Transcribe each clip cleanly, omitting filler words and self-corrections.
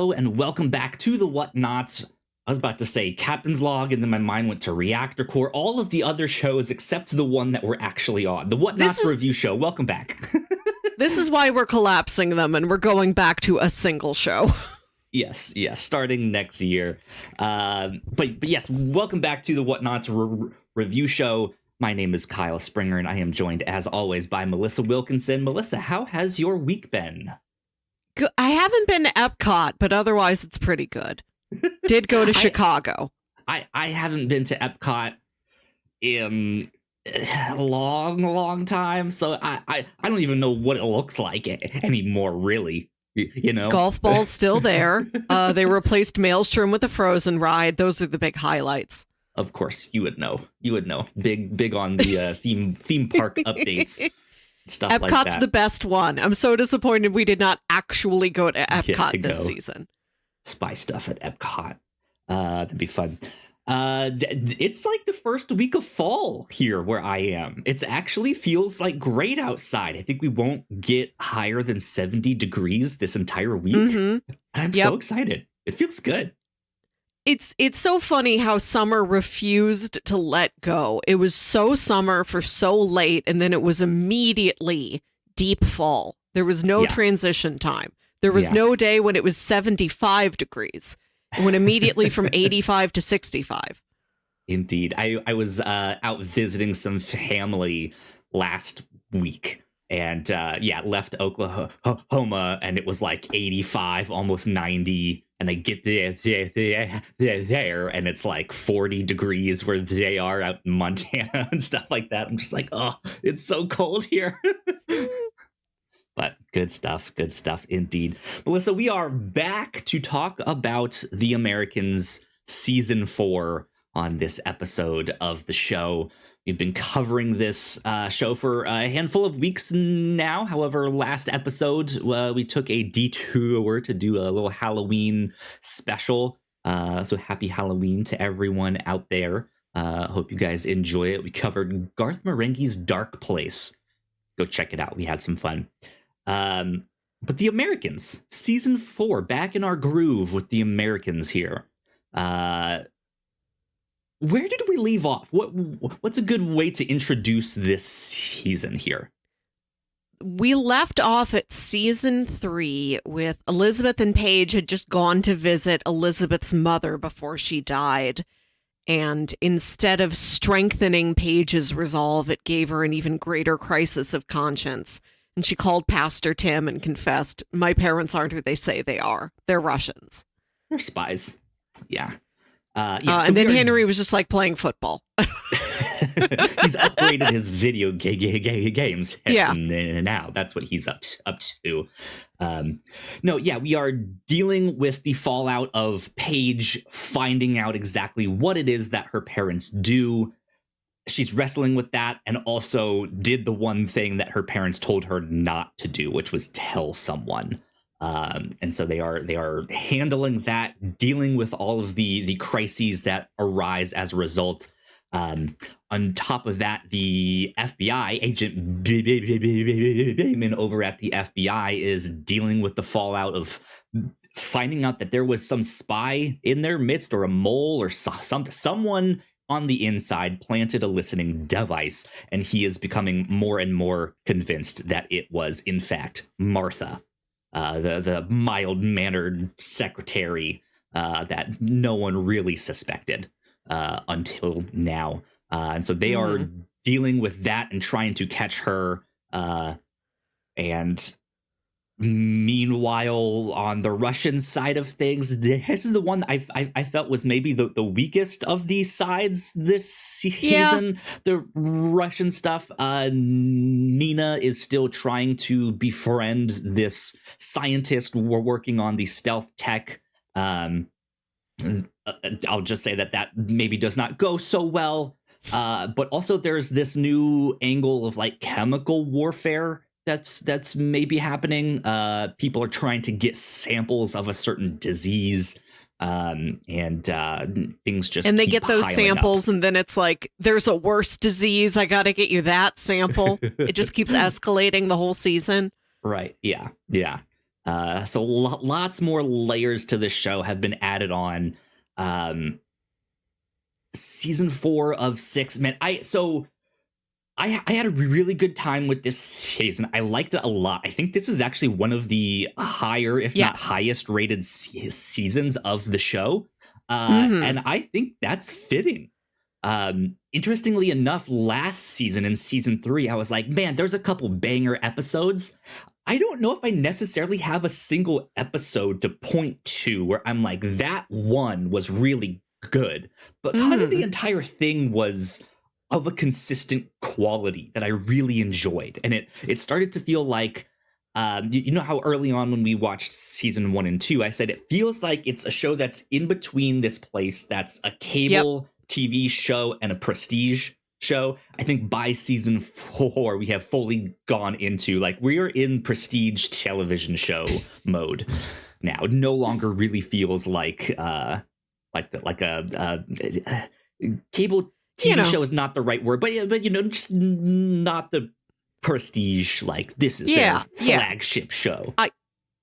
Hello and welcome back to the Whatnauts. I was about to say Captain's Log, and then my mind went to Reactor Core. All of the other shows except the one that we're actually on. The Whatnauts review show. Welcome back. This is why we're collapsing them and we're going back to a single show. Yes, starting next year. But yes, welcome back to the Whatnauts review show. My name is Kyle Springer, and I am joined, as always, by Melissa Wilkinson. Melissa, how has your week been? I haven't been to Epcot, but otherwise it's pretty good. Did go to Chicago. I haven't been to Epcot in a long time, so I don't even know what it looks like anymore, really. You know, golf ball's still there. They replaced Maelstrom with a Frozen ride. Those are the big highlights. Of course, you would know. Big on the theme park updates. Stuff Epcot's like that. Epcot's the best one. I'm so disappointed we did not actually go to Epcot this season. Spy stuff at Epcot. That'd be fun. It's like the first week of fall here where I am. It actually feels like great outside. I think we won't get higher than 70 degrees this entire week. Mm-hmm. And I'm so excited. It feels good. It's so funny how summer refused to let go. It was so summer for so late, and then it was immediately deep fall. There was no transition time. There was no day when it was 75 degrees. It went immediately from 85 to 65. Indeed. I was out visiting some family last week, and left Oklahoma, and it was like 85, almost 90. And I get there, and it's like 40 degrees where they are out in Montana and stuff like that. I'm just like, oh, it's so cold here. But good stuff indeed. Melissa, we are back to talk about The Americans Season 4 on this episode of the show. We've been covering this show for a handful of weeks now. However, last episode, we took a detour to do a little Halloween special. So happy Halloween to everyone out there. Hope you guys enjoy it. We covered Garth Marenghi's Dark Place. Go check it out. We had some fun. But The Americans, Season 4, back in our groove with The Americans here. Where did we leave off? What's a good way to introduce this season here? We left off at season 3 with Elizabeth and Paige had just gone to visit Elizabeth's mother before she died. And instead of strengthening Paige's resolve, it gave her an even greater crisis of conscience. And she called Pastor Tim and confessed, my parents aren't who they say they are. They're Russians. They're spies. Yeah. So and then Henry was just like playing football. He's upgraded his video games. Now that's what he's up to. We are dealing with the fallout of Paige finding out exactly what it is that her parents do. She's wrestling with that, and also did the one thing that her parents told her not to do, which was tell someone. And so they are handling that, dealing with all of the crises that arise as a result. On top of that, the FBI agent Bateman over at the FBI is dealing with the fallout of finding out that there was some spy in their midst, or a mole, or someone on the inside planted a listening device, and he is becoming more and more convinced that it was in fact Martha. The mild-mannered secretary that no one really suspected until now. And so they are dealing with that and trying to catch her. And meanwhile, on the Russian side of things, this is the one I felt was maybe the weakest of these sides this season. The Russian stuff. Nina is still trying to befriend this scientist working on the stealth tech. I'll just say that maybe does not go so well. But also there's this new angle of like chemical warfare that's maybe happening. People are trying to get samples of a certain disease, and things just and they keep get those samples up. And then it's like, there's a worse disease, I gotta get you that sample. It just keeps escalating the whole season. Right. Yeah. So lots more layers to this show have been added on. Season 4 of 6, man. I had a really good time with this season. I liked it a lot. I think this is actually one of the higher, if not highest rated seasons of the show. And I think that's fitting. Interestingly enough, last season in season 3, I was like, man, there's a couple banger episodes. I don't know if I necessarily have a single episode to point to where I'm like, that one was really good. But kind of the entire thing was of a consistent quality that I really enjoyed. And it started to feel like, you know how early on when we watched season 1 and 2, I said it feels like it's a show that's in between this place that's a cable TV show and a prestige show. I think by season 4, we have fully gone into, like, we are in prestige television show mode now. It no longer really feels like a cable TV show is not the right word, but just not the prestige, like this is their flagship show.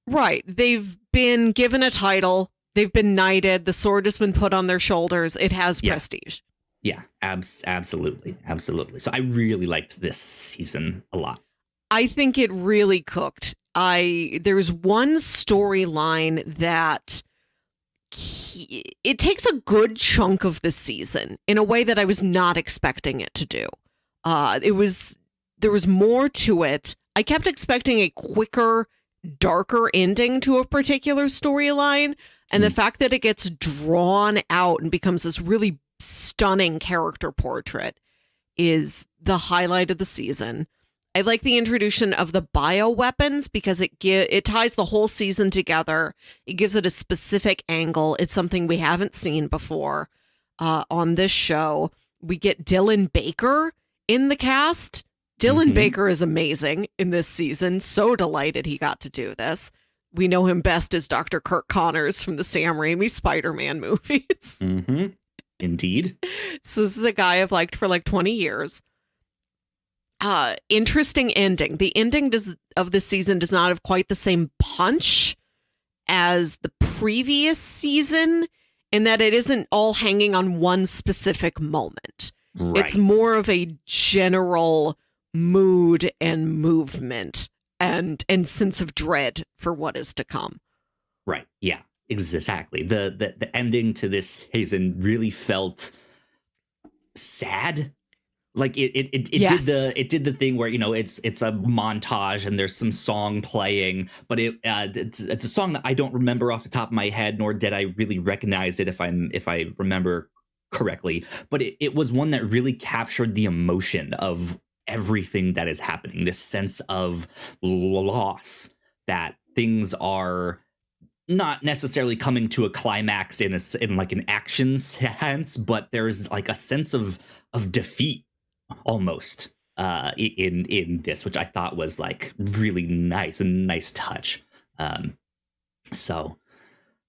Right. They've been given a title. They've been knighted. The sword has been put on their shoulders. It has prestige. Yeah, absolutely. Absolutely. So I really liked this season a lot. I think it really cooked. There's one storyline that it takes a good chunk of the season in a way that I was not expecting it to do. There was more to it. I kept expecting a quicker, darker ending to a particular storyline, and the fact that it gets drawn out and becomes this really stunning character portrait is the highlight of the season. I like the introduction of the bioweapons because it ties the whole season together. It gives it a specific angle. It's something we haven't seen before on this show. We get Dylan Baker in the cast. Dylan Baker is amazing in this season. So delighted he got to do this. We know him best as Dr. Kirk Connors from the Sam Raimi Spider-Man movies. Indeed. So this is a guy I've liked for like 20 years. Interesting ending. The ending of this season does not have quite the same punch as the previous season in that it isn't all hanging on one specific moment. Right. It's more of a general mood and movement and sense of dread for what is to come. Right. Yeah, exactly. The ending to this season really felt sad. Like it did the thing where, it's a montage and there's some song playing, but it's a song that I don't remember off the top of my head, nor did I really recognize it if I remember correctly. But it was one that really captured the emotion of everything that is happening, this sense of loss, that things are not necessarily coming to a climax in like an action sense, but there's like a sense of defeat almost in this, which I thought was like really nice, a nice touch. So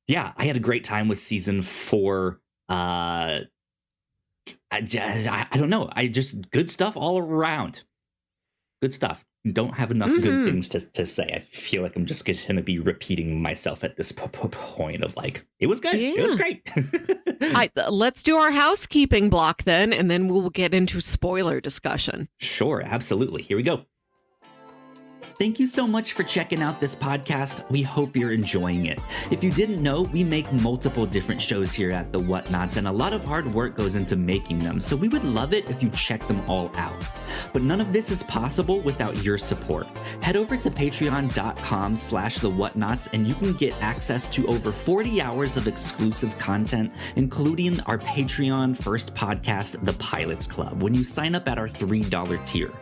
yeah, I had a great time with season 4. I don't know. Good stuff all around. Good stuff. Don't have enough good things to say. I feel like I'm just going to be repeating myself at this point of like, it was good. Yeah. It was great. Let's do our housekeeping block then, and then we'll get into spoiler discussion. Sure, absolutely. Here we go. Thank you so much for checking out this podcast. We hope you're enjoying it. If you didn't know, we make multiple different shows here at the Whatnauts, and a lot of hard work goes into making them, so we would love it if you check them all out. But none of this is possible without your support. Head over to patreon.com/thewhatnauts, and you can get access to over 40 hours of exclusive content, including our Patreon first podcast, The Pilots Club, when you sign up at our $3 tier.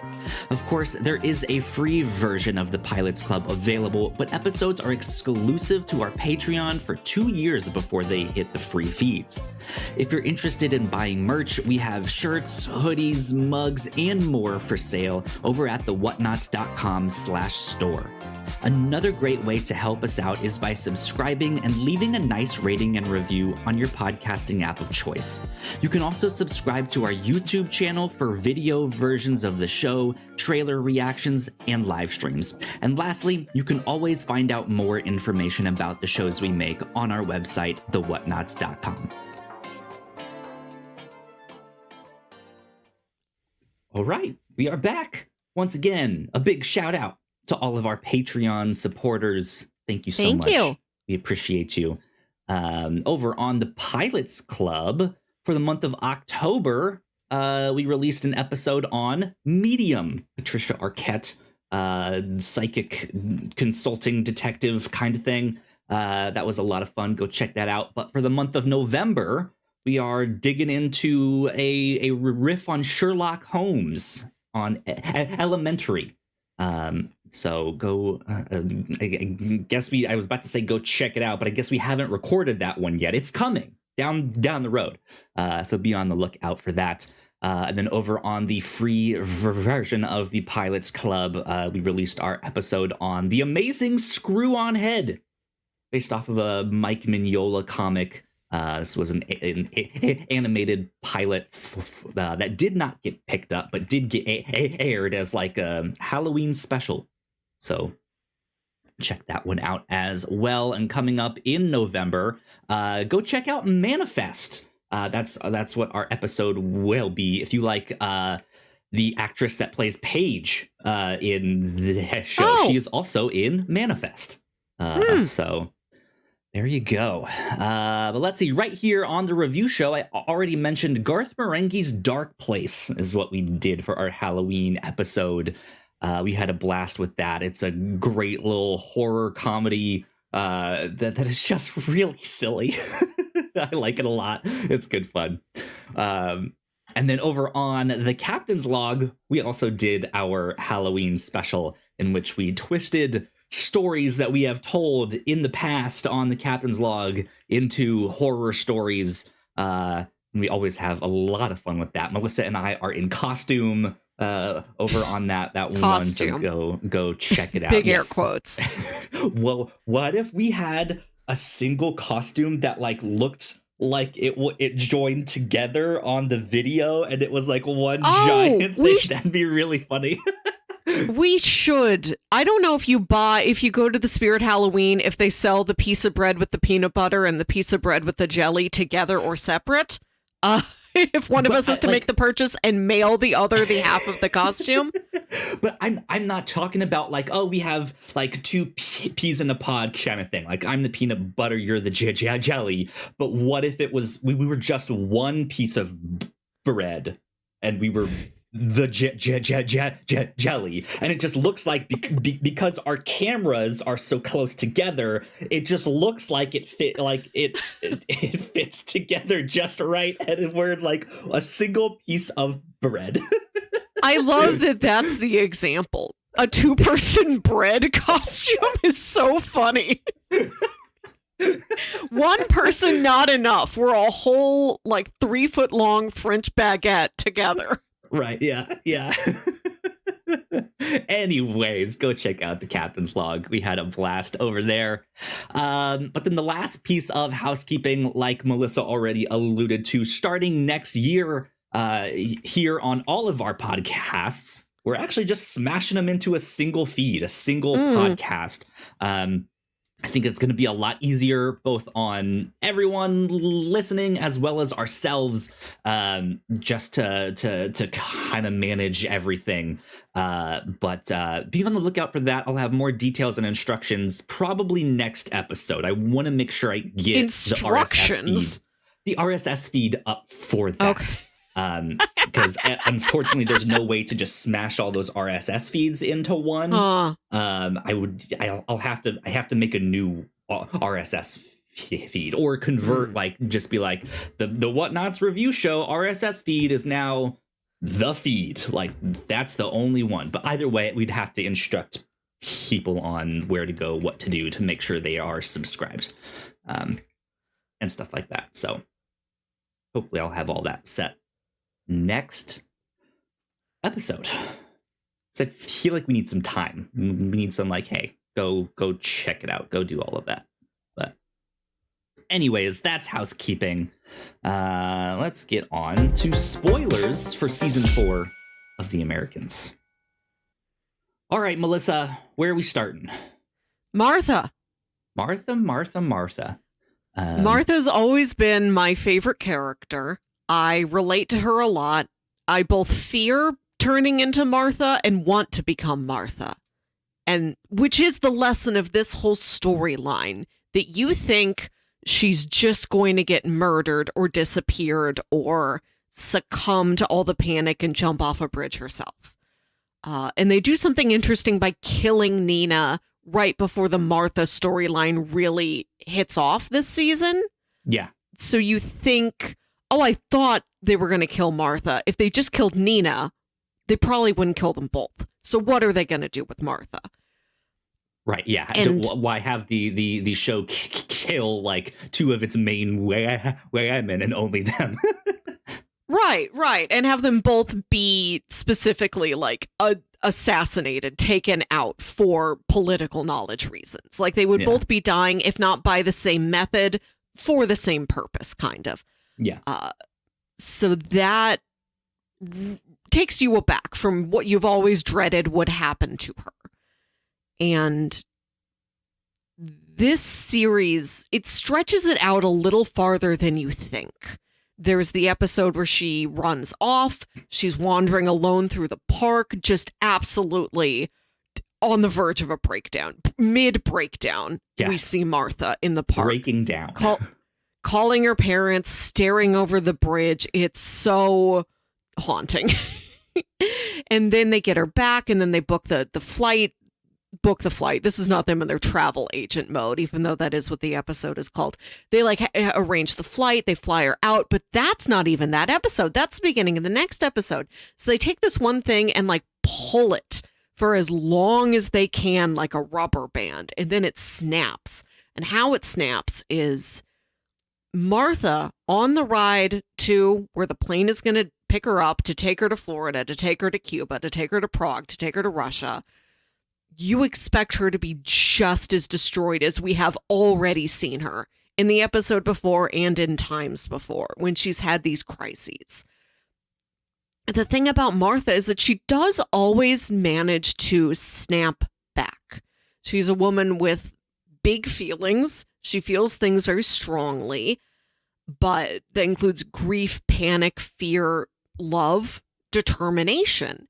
Of course, there is a free version of the Pilots Club available, but episodes are exclusive to our Patreon for 2 years before they hit the free feeds. If you're interested in buying merch, we have shirts, hoodies, mugs, and more for sale over at thewhatnauts.com/store. Another great way to help us out is by subscribing and leaving a nice rating and review on your podcasting app of choice. You can also subscribe to our YouTube channel for video versions of the show, trailer reactions, and live streams. streams. And lastly, you can always find out more information about the shows we make on our website, thewhatnauts.com. All right, we are back. Once again, a big shout out to all of our Patreon supporters. Thank you so much. Thank you. We appreciate you. Over on the Pilots Club, for the month of October, we released an episode on Medium. Patricia Arquette, psychic consulting detective kind of thing. That was a lot of fun. Go check that out. But for the month of November, we are digging into a riff on Sherlock Holmes on Elementary. So go, I guess I was about to say go check it out, but I guess we haven't recorded that one yet. It's coming down the road. So be on the lookout for that. And then over on the free version of the Pilots Club, we released our episode on The Amazing Screw-On Head, based off of a Mike Mignola comic. This was an animated pilot that did not get picked up, but did get aired as like a Halloween special. So check that one out as well. And coming up in November, go check out Manifest. That's what our episode will be. If you like the actress that plays Paige in the show, she is also in Manifest. So there you go. But let's see, right here on the review show, I already mentioned Garth Marenghi's Dark Place is what we did for our Halloween episode. We had a blast with that. It's a great little horror comedy that is just really silly. I like it a lot. It's good fun. And then over on the Captain's Log, we also did our Halloween special in which we twisted stories that we have told in the past on the Captain's Log into horror stories. We always have a lot of fun with that. Melissa and I are in costume over on that costume. One, so go check it out. Big air quotes. Well, what if we had a single costume that like looked like it joined together on the video and it was like one giant thing? That'd be really funny. We should. I don't know if you go to the Spirit Halloween, if they sell the piece of bread with the peanut butter and the piece of bread with the jelly together or separate. If one of us has to make the purchase and mail the other the half of the costume. But I'm not talking about like, oh, we have like two peas in a pod kind of thing. Like I'm the peanut butter, you're the jelly. But what if it was we were just one piece of bread and we were the jelly, and it just looks like because our cameras are so close together, it just looks like it fits together just right, and we're like a single piece of bread. I love that that's the example. A 2-person bread costume is so funny. One person not enough. We're a whole like 3-foot long French baguette together. Right, yeah. Anyways, go check out the Captain's Log. We had a blast over there. But then the last piece of housekeeping, like Melissa already alluded to, starting next year here on all of our podcasts, we're actually just smashing them into a single feed, a single podcast. I think it's going to be a lot easier both on everyone listening as well as ourselves, just to kind of manage everything. But be on the lookout for that. I'll have more details and instructions probably next episode. I want to make sure I get the RSS feed up for that. Okay. Because unfortunately there's no way to just smash all those RSS feeds into one. I have to make a new RSS feed or convert, like just be like the Whatnauts review show RSS feed is now the feed, like that's the only one. But either way, we'd have to instruct people on where to go, what to do to make sure they are subscribed, and stuff like that. So hopefully I'll have all that set next episode. So I feel like we need some time. We need some like, hey, go check it out. Go do all of that. But anyways, that's housekeeping. Let's get on to spoilers for season 4 of The Americans. All right, Melissa, where are we starting? Martha. Martha. Martha's always been my favorite character. I relate to her a lot. I both fear turning into Martha and want to become Martha. And which is the lesson of this whole storyline, that you think she's just going to get murdered or disappeared or succumb to all the panic and jump off a bridge herself. And they do something interesting by killing Nina right before the Martha storyline really hits off this season. Yeah. So you think, oh, I thought they were going to kill Martha. If they just killed Nina, they probably wouldn't kill them both. So what are they going to do with Martha? Right, yeah. And why have the show kill like two of its main women and only them? Right. And have them both be specifically like assassinated, taken out for political knowledge reasons. Like they would both be dying, if not by the same method, for the same purpose, kind of. Yeah. So that takes you aback from what you've always dreaded would happen to her. And this series, it stretches it out a little farther than you think. There's the episode where she runs off. She's wandering alone through the park, just absolutely on the verge of a breakdown. Mid-breakdown, we see Martha in the park. Breaking down. Calling her parents, staring over the bridge. It's so haunting. And then they get her back, and then they book the flight. This is not them in their travel agent mode, even though that is what the episode is called. They arrange the flight, they fly her out, but that's not even that episode. That's the beginning of the next episode. So they take this one thing and pull it for as long as they can, like a rubber band, and then it snaps. And how it snaps is Martha on the ride to where the plane is going to pick her up, to take her to Florida, to take her to Cuba, to take her to Prague, to take her to Russia. You expect her to be just as destroyed as we have already seen her in the episode before and in times before when she's had these crises. The thing about Martha is that she does always manage to snap back. She's a woman with big feelings. She feels things very strongly, but that includes grief, panic, fear, love, determination.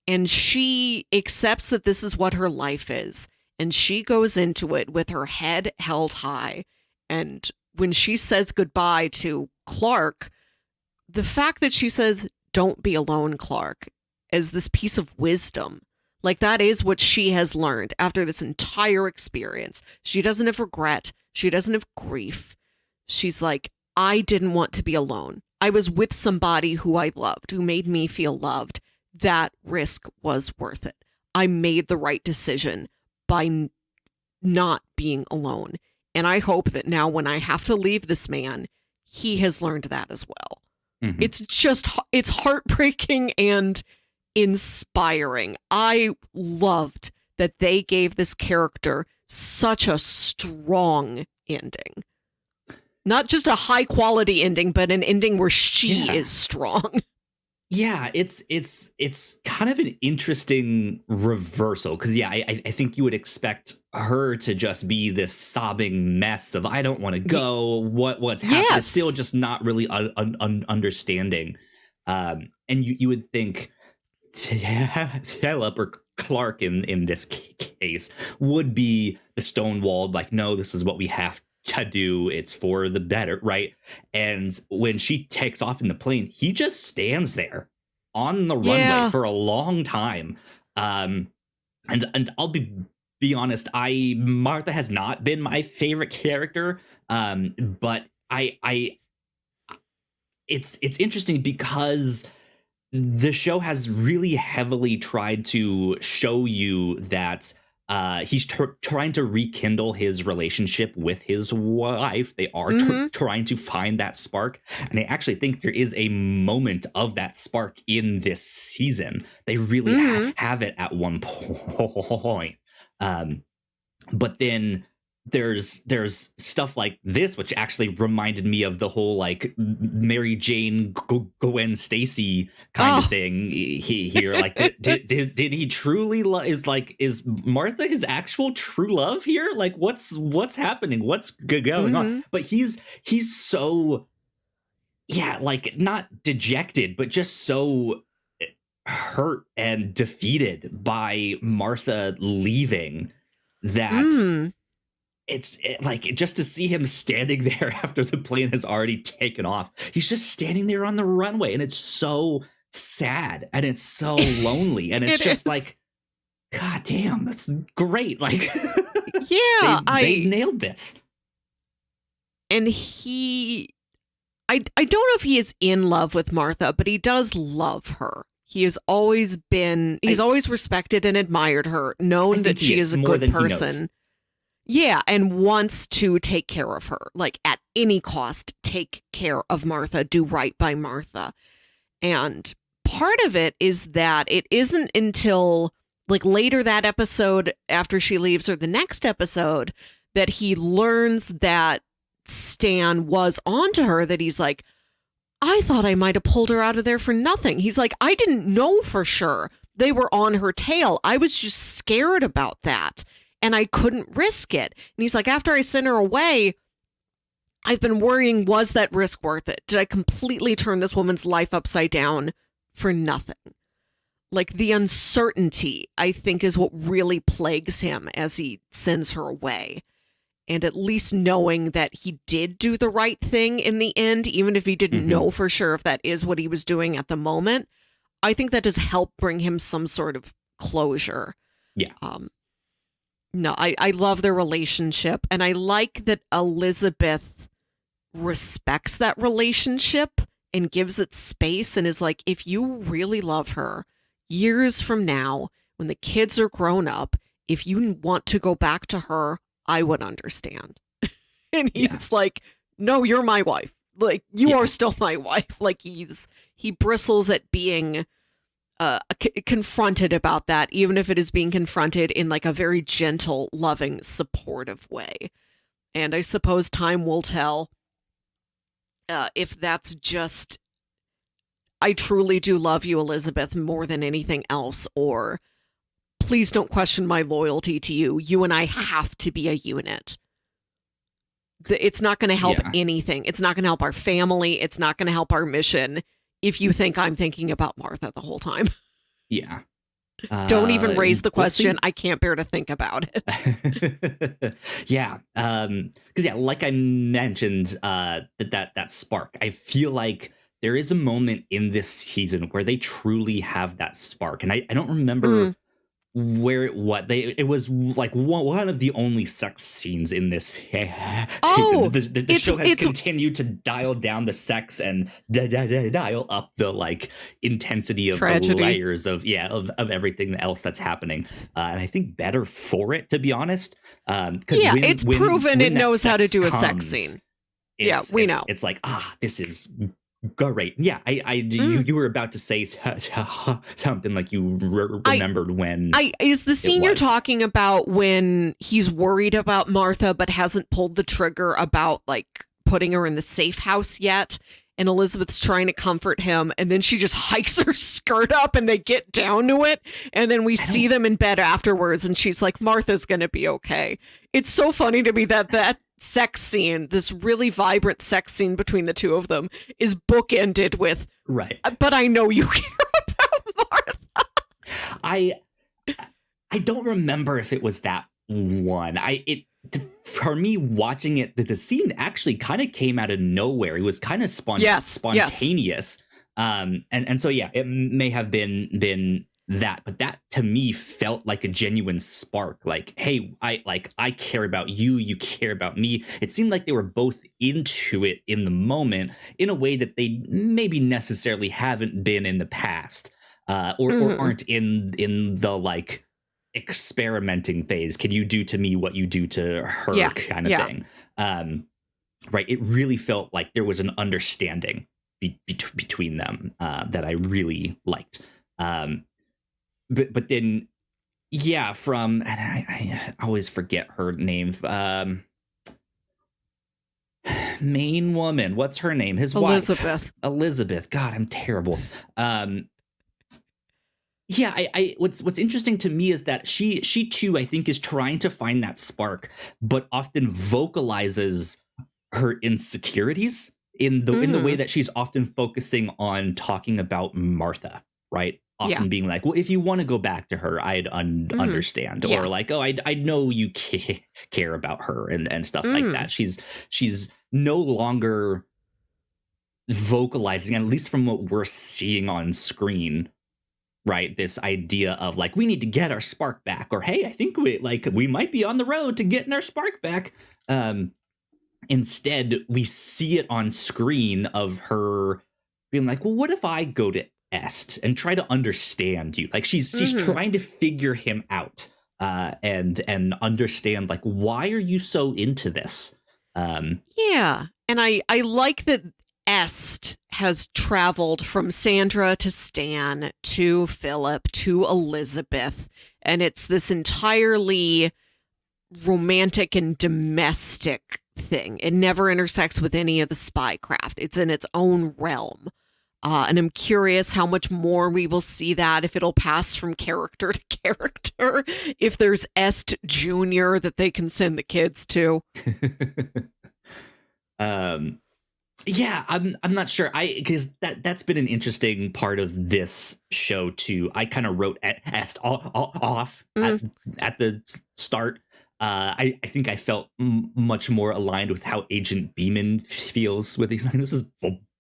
And she accepts that this is what her life is. And she goes into it with her head held high. And when she says goodbye to Clark, the fact that she says, "Don't be alone, Clark," is this piece of wisdom. Like that is what she has learned after this entire experience. She doesn't have regret. She doesn't have grief. She's like, I didn't want to be alone. I was with somebody who I loved, who made me feel loved. That risk was worth it. I made the right decision by not being alone. And I hope that now when I have to leave this man, he has learned that as well. Mm-hmm. It's heartbreaking and inspiring. I loved that they gave this character such a strong ending. Not just a high quality ending, but an ending where she is strong. Yeah, it's kind of an interesting reversal because, I think you would expect her to just be this sobbing mess of I don't want to go. What's happening? Still just not really understanding. And you would think Philip or Clark in this case would be the stonewalled, like, no, this is what we have to do. It's for the better, right? And when she takes off in the plane, he just stands there on the runway for a long time. And I'll be honest, Martha has not been my favorite character, but it's interesting because the show has really heavily tried to show you that he's trying to rekindle his relationship with his wife. They are trying to find that spark. And I actually think there is a moment of that spark in this season. They really have it at one point. But then there's stuff like this, which actually reminded me of the whole like Mary Jane Gwen Stacy kind of thing here. Like, did he truly is Martha his actual true love here? Like, what's happening? What's going on? But he's so, yeah, like not dejected, but just so hurt and defeated by Martha leaving that like just to see him standing there after the plane has already taken off. He's just standing there on the runway, and it's so sad and it's so lonely, and it's just like, God damn, that's great. Like, yeah, they nailed this. And I don't know if he is in love with Martha, but he does love her. He's always respected and admired her, known that she is a good person. Yeah, and wants to take care of her, like at any cost, take care of Martha, do right by Martha. And part of it is that it isn't until like later that episode after she leaves, or the next episode, that he learns that Stan was onto her, that he's like, I thought I might have pulled her out of there for nothing. He's like, I didn't know for sure they were on her tail. I was just scared about that, and I couldn't risk it. And he's like, after I sent her away, I've been worrying, was that risk worth it? Did I completely turn this woman's life upside down for nothing? Like, the uncertainty, I think, is what really plagues him as he sends her away. And at least knowing that he did do the right thing in the end, even if he didn't know for sure if that is what he was doing at the moment, I think that does help bring him some sort of closure. Yeah. No, I love their relationship. And I like that Elizabeth respects that relationship and gives it space and is like, if you really love her, years from now, when the kids are grown up, if you want to go back to her, I would understand. And he's like, no, you're my wife. Like, you are still my wife. Like, he bristles at being confronted about that, even if it is being confronted in like a very gentle, loving, supportive way. And I suppose time will tell if that's just, I truly do love you, Elizabeth, more than anything else, or please don't question my loyalty to you. You and I have to be a unit. It's not going to help anything. It's not going to help our family. It's not going to help our mission if you think I'm thinking about Martha the whole time. Yeah. Don't even raise the question. I can't bear to think about it. Yeah. Because, like I mentioned, that spark, I feel like there is a moment in this season where they truly have that spark. And I don't remember where it was like one of the only sex scenes in this season. The show has continued to dial down the sex and dial up the like intensity of tragedy. The layers of everything else that's happening, and I think better for it, to be honest, because it's proven it knows how to do a sex scene. We know it's like, this is great. Yeah, you were about to say something like you remembered when. Is the scene you're talking about when he's worried about Martha but hasn't pulled the trigger about like putting her in the safe house yet, and Elizabeth's trying to comfort him, and then she just hikes her skirt up and they get down to it, and then we see them in bed afterwards, and she's like, Martha's gonna be okay. It's so funny to me that sex scene, this really vibrant sex scene between the two of them, is bookended with but I know you care about Martha. I don't remember if it was that one. For me, watching it, the scene actually kind of came out of nowhere. It was kind of spontaneous. And so it may have been that, but that to me felt like a genuine spark. Like, hey, I care about you, you care about me. It seemed like they were both into it in the moment in a way that they maybe necessarily haven't been in the past, or aren't in the like experimenting phase. Can you do to me what you do to her kind of thing? Right. It really felt like there was an understanding between them that I really liked. But then Yeah, from, and I always forget her name. Main woman. What's her name? His Elizabeth. wife. Elizabeth. God, I'm terrible. Yeah, I what's interesting to me is that she too, I think, is trying to find that spark, but often vocalizes her insecurities in the way that she's often focusing on talking about Martha, right? Often being like, well, if you want to go back to her, I'd understand. Yeah. Or like, oh, I know you care about her and stuff like that. She's no longer vocalizing, at least from what we're seeing on screen, right? This idea of like, we need to get our spark back, or hey, I think we might be on the road to getting our spark back. Instead, we see it on screen of her being like, well, what if I go to Est and try to understand you? Like she's trying to figure him out and understand, like, why are you so into this? Yeah. And I like that Est has traveled from Sandra to Stan to Philip to Elizabeth. And it's this entirely romantic and domestic thing. It never intersects with any of the spycraft. It's in its own realm. And I'm curious how much more we will see that, if it'll pass from character to character, if there's Est Jr. that they can send the kids to. Yeah, I'm not sure. Because that's been an interesting part of this show too. I kind of wrote Est off at the start. I think I felt much more aligned with how Agent Beeman feels with these. This is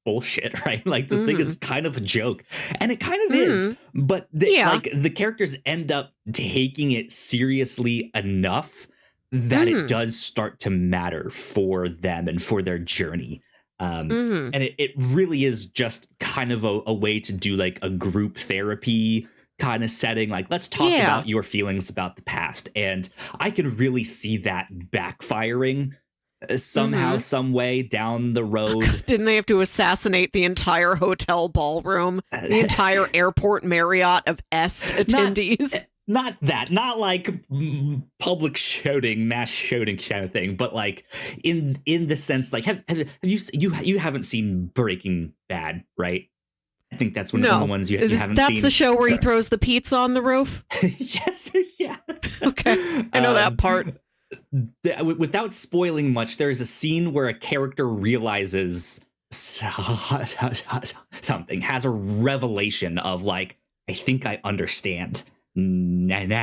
bullshit, right? Like this thing is kind of a joke, and it kind of is. But like the characters end up taking it seriously enough that it does start to matter for them and for their journey. And it really is just kind of a way to do like a group therapy kind of setting. Like, let's talk about your feelings about the past. And I can really see that backfiring somehow, some way down the road. Didn't they have to assassinate the entire hotel ballroom, the entire airport Marriott of Est attendees? Not like public shouting, mass shouting kind of thing, but like in the sense, like have you haven't seen Breaking Bad, right? I think that's one of the ones you haven't seen. That's the show where he throws the pizza on the roof? Yes, yeah. Okay, I know that part. Without spoiling much, there's a scene where a character realizes something, has a revelation of like, I think I understand now.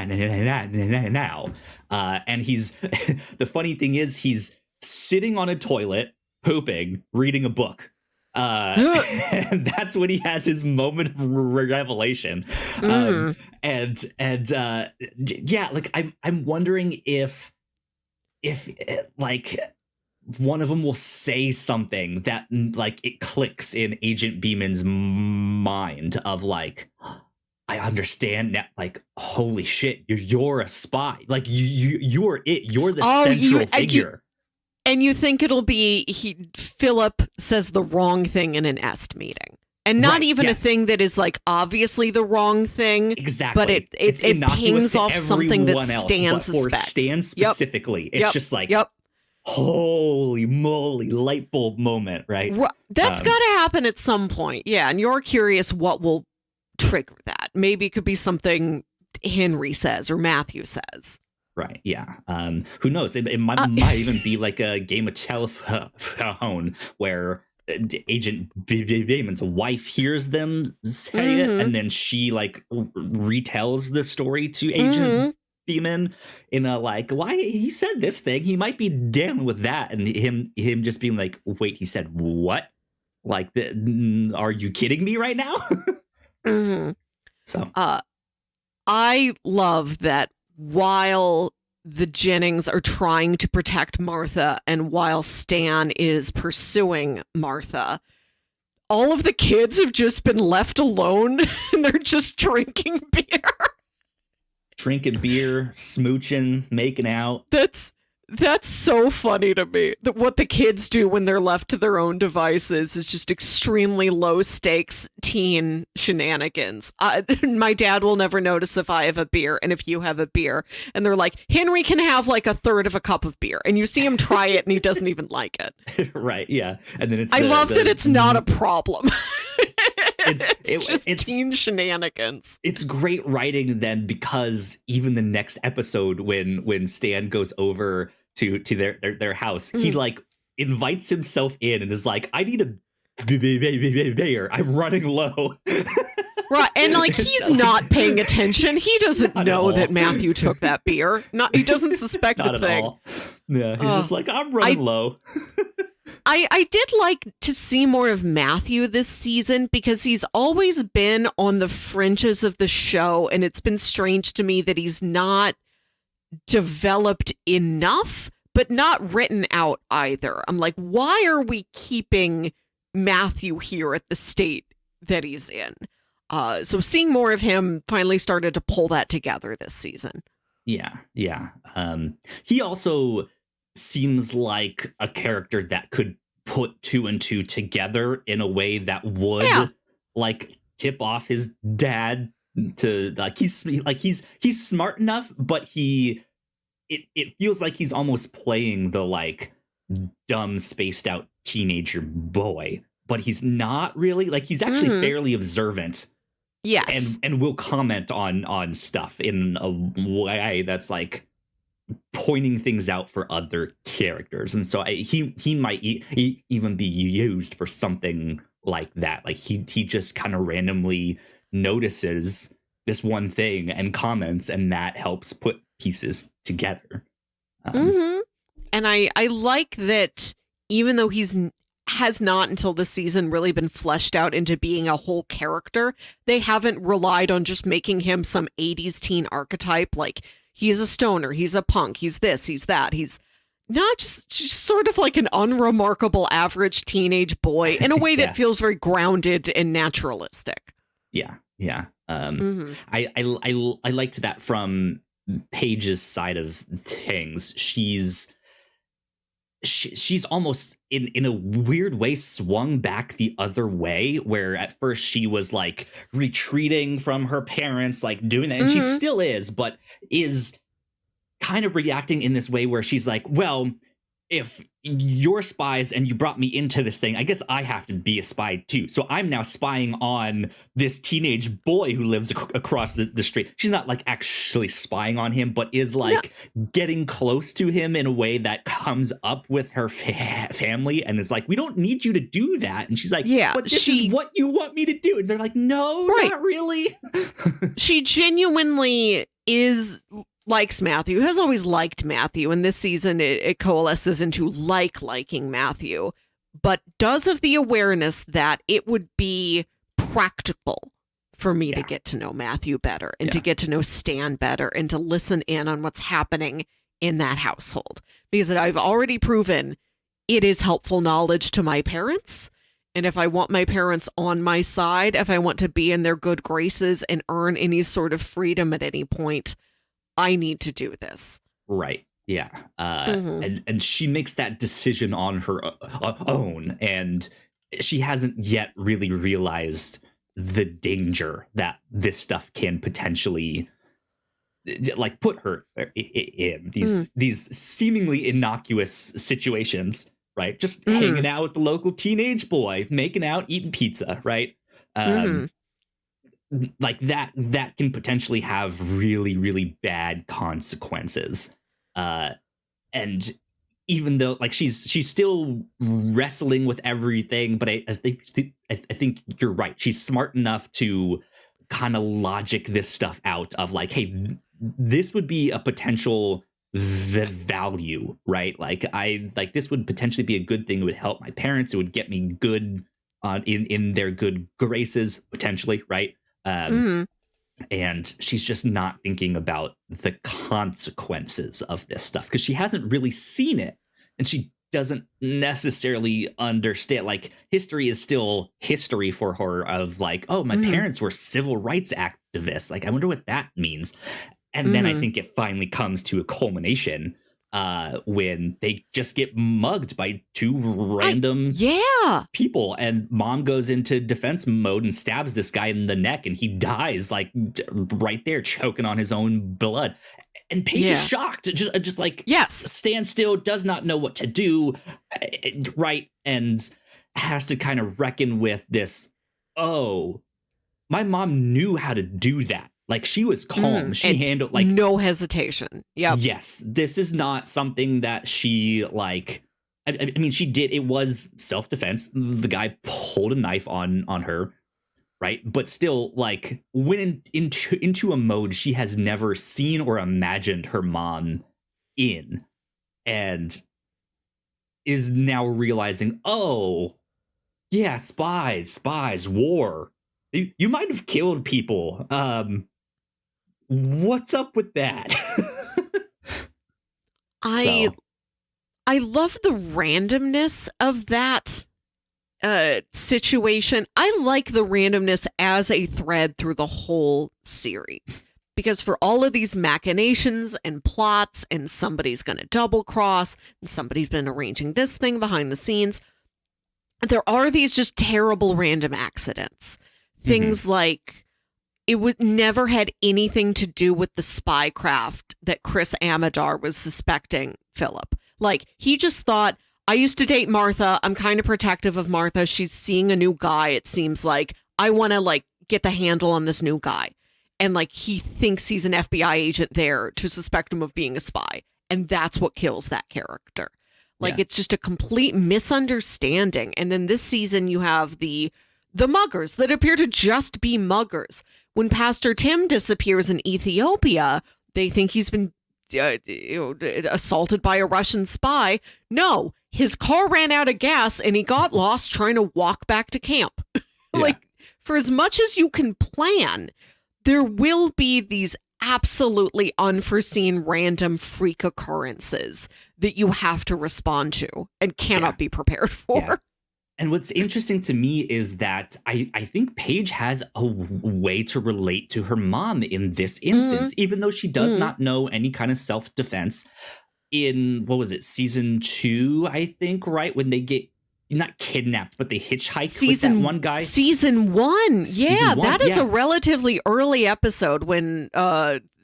And he's the funny thing is he's sitting on a toilet, pooping, reading a book. And that's when he has his moment of revelation. Yeah, like I'm wondering if like one of them will say something that like it clicks in Agent Beeman's mind of like, I understand now, like, holy shit, you're a spy. Like you're it. You're the central figure. And you think it'll be Philip says the wrong thing in an Est meeting. And not even a thing that is like obviously the wrong thing. Exactly. But it pings off something that Stan suspects. Stan specifically. It's just like, holy moly, light bulb moment, right? That's got to happen at some point. Yeah. And you're curious what will trigger that. Maybe it could be something Henry says or Matthew says. Right. Yeah. Who knows? It might even be like a game of telephone where Agent Beeman's wife hears them say it, and then she like retells the story to Agent Beeman in a like, why he said this thing, he might be down with that, and him just being like, wait, he said what? Like, are you kidding me right now? So, I love that. While the Jennings are trying to protect Martha and while Stan is pursuing Martha, all of the kids have just been left alone and they're just drinking beer. Drinking beer, smooching, making out. That's That's so funny to me. That what the kids do when they're left to their own devices is just extremely low stakes teen shenanigans. My dad will never notice if I have a beer and if you have a beer. And they're like, Henry can have like a third of a cup of beer. And you see him try it and he doesn't even like it. Right. Yeah. And then I love that it's not a problem. It's just teen shenanigans. It's great writing then, because even the next episode when Stan goes over to their house, he like invites himself in and is like, I need a beer. I'm running low. Right, and like he's not paying attention. He doesn't know that Matthew took that beer. He doesn't suspect a thing. All. Yeah, he's just like, I'm running low. I did like to see more of Matthew this season because he's always been on the fringes of the show, and it's been strange to me that he's not developed enough, but not written out either. I'm like, why are we keeping Matthew here at the state that he's in? So seeing more of him finally started to pull that together this season. Yeah. He also seems like a character that could put two and two together in a way that would like tip off his dad to like he's smart enough, but it feels like he's almost playing the like dumb spaced out teenager boy, but he's not really. Like he's actually fairly observant. Yes. And will comment on stuff in a way that's like pointing things out for other characters. And so he might even be used for something like that. Like he just kind of randomly notices this one thing and comments, and that helps put pieces together. And I like that even though has not until this season really been fleshed out into being a whole character, they haven't relied on just making him some 80s teen archetype. Like he's a stoner, he's a punk, he's this, he's that. He's not just sort of like an unremarkable average teenage boy in a way that feels very grounded and naturalistic. Yeah. I liked that from Paige's side of things. She's almost in a weird way swung back the other way, where at first she was like retreating from her parents, like doing that. And she still is, but is kind of reacting in this way where she's like, well, if you're spies and you brought me into this thing, I guess I have to be a spy too. So I'm now spying on this teenage boy who lives across the street. She's not like actually spying on him, but is like getting close to him in a way that comes up with her family. And it's like, we don't need you to do that. And she's like, but this is what you want me to do. And they're like, no, not really. She genuinely likes Matthew, has always liked Matthew, and this season it coalesces into liking Matthew, but does have the awareness that it would be practical for me to get to know Matthew better and to get to know Stan better and to listen in on what's happening in that household, because I've already proven it is helpful knowledge to my parents. And if I want my parents on my side, if I want to be in their good graces and earn any sort of freedom at any point, I need to do this. Right. Yeah. And she makes that decision on her own. And she hasn't yet really realized the danger that this stuff can potentially like put her in these seemingly innocuous situations. Right. Just hanging out with the local teenage boy, making out, eating pizza. Right. Like that can potentially have really, really bad consequences. And even though like she's still wrestling with everything, but I think you're right. She's smart enough to kind of logic this stuff out of like, hey, this would be a potential value, right? Like this would potentially be a good thing. It would help my parents. It would get me good in their good graces, potentially, right? And she's just not thinking about the consequences of this stuff because she hasn't really seen it, and she doesn't necessarily understand. Like history is still history for her of like, oh, my parents were civil rights activists. Like, I wonder what that means. And then I think it finally comes to a culmination when they just get mugged by two random people, and mom goes into defense mode and stabs this guy in the neck, and he dies like right there, choking on his own blood. And Paige is shocked, just like stands still, does not know what to do, right, and has to kind of reckon with this. Oh, my mom knew how to do that. Like, she was calm. She handled, like, no hesitation. Yeah. Yes. This is not something that she, like, I mean, she did. It was self-defense. The guy pulled a knife on her. Right. But still, like, went into a mode she has never seen or imagined her mom in. And is now realizing, oh, yeah, spies, war. You might have killed people. What's up with that? I love the randomness of that situation. I like the randomness as a thread through the whole series, because for all of these machinations and plots, and somebody's going to double cross, and somebody's been arranging this thing behind the scenes, there are these just terrible random accidents. Things like, it would never had anything to do with the spycraft that Chris Amadar was suspecting Philip. Like, he just thought, I used to date Martha. I'm kind of protective of Martha. She's seeing a new guy. It seems like I want to, like, get the handle on this new guy. And, like, he thinks he's an FBI agent there to suspect him of being a spy. And that's what kills that character. Like, it's just a complete misunderstanding. And then this season you have the muggers that appear to just be muggers. When Pastor Tim disappears in Ethiopia, they think he's been assaulted by a Russian spy. No, his car ran out of gas and he got lost trying to walk back to camp. Like, for as much as you can plan, there will be these absolutely unforeseen random freak occurrences that you have to respond to and cannot be prepared for. Yeah. And what's interesting to me is that I think Paige has a way to relate to her mom in this instance, even though she does not know any kind of self-defense. In, what was it, season 2, I think, right? When they get, not kidnapped, but they hitchhike with that one guy. Season 1. That is a relatively early episode when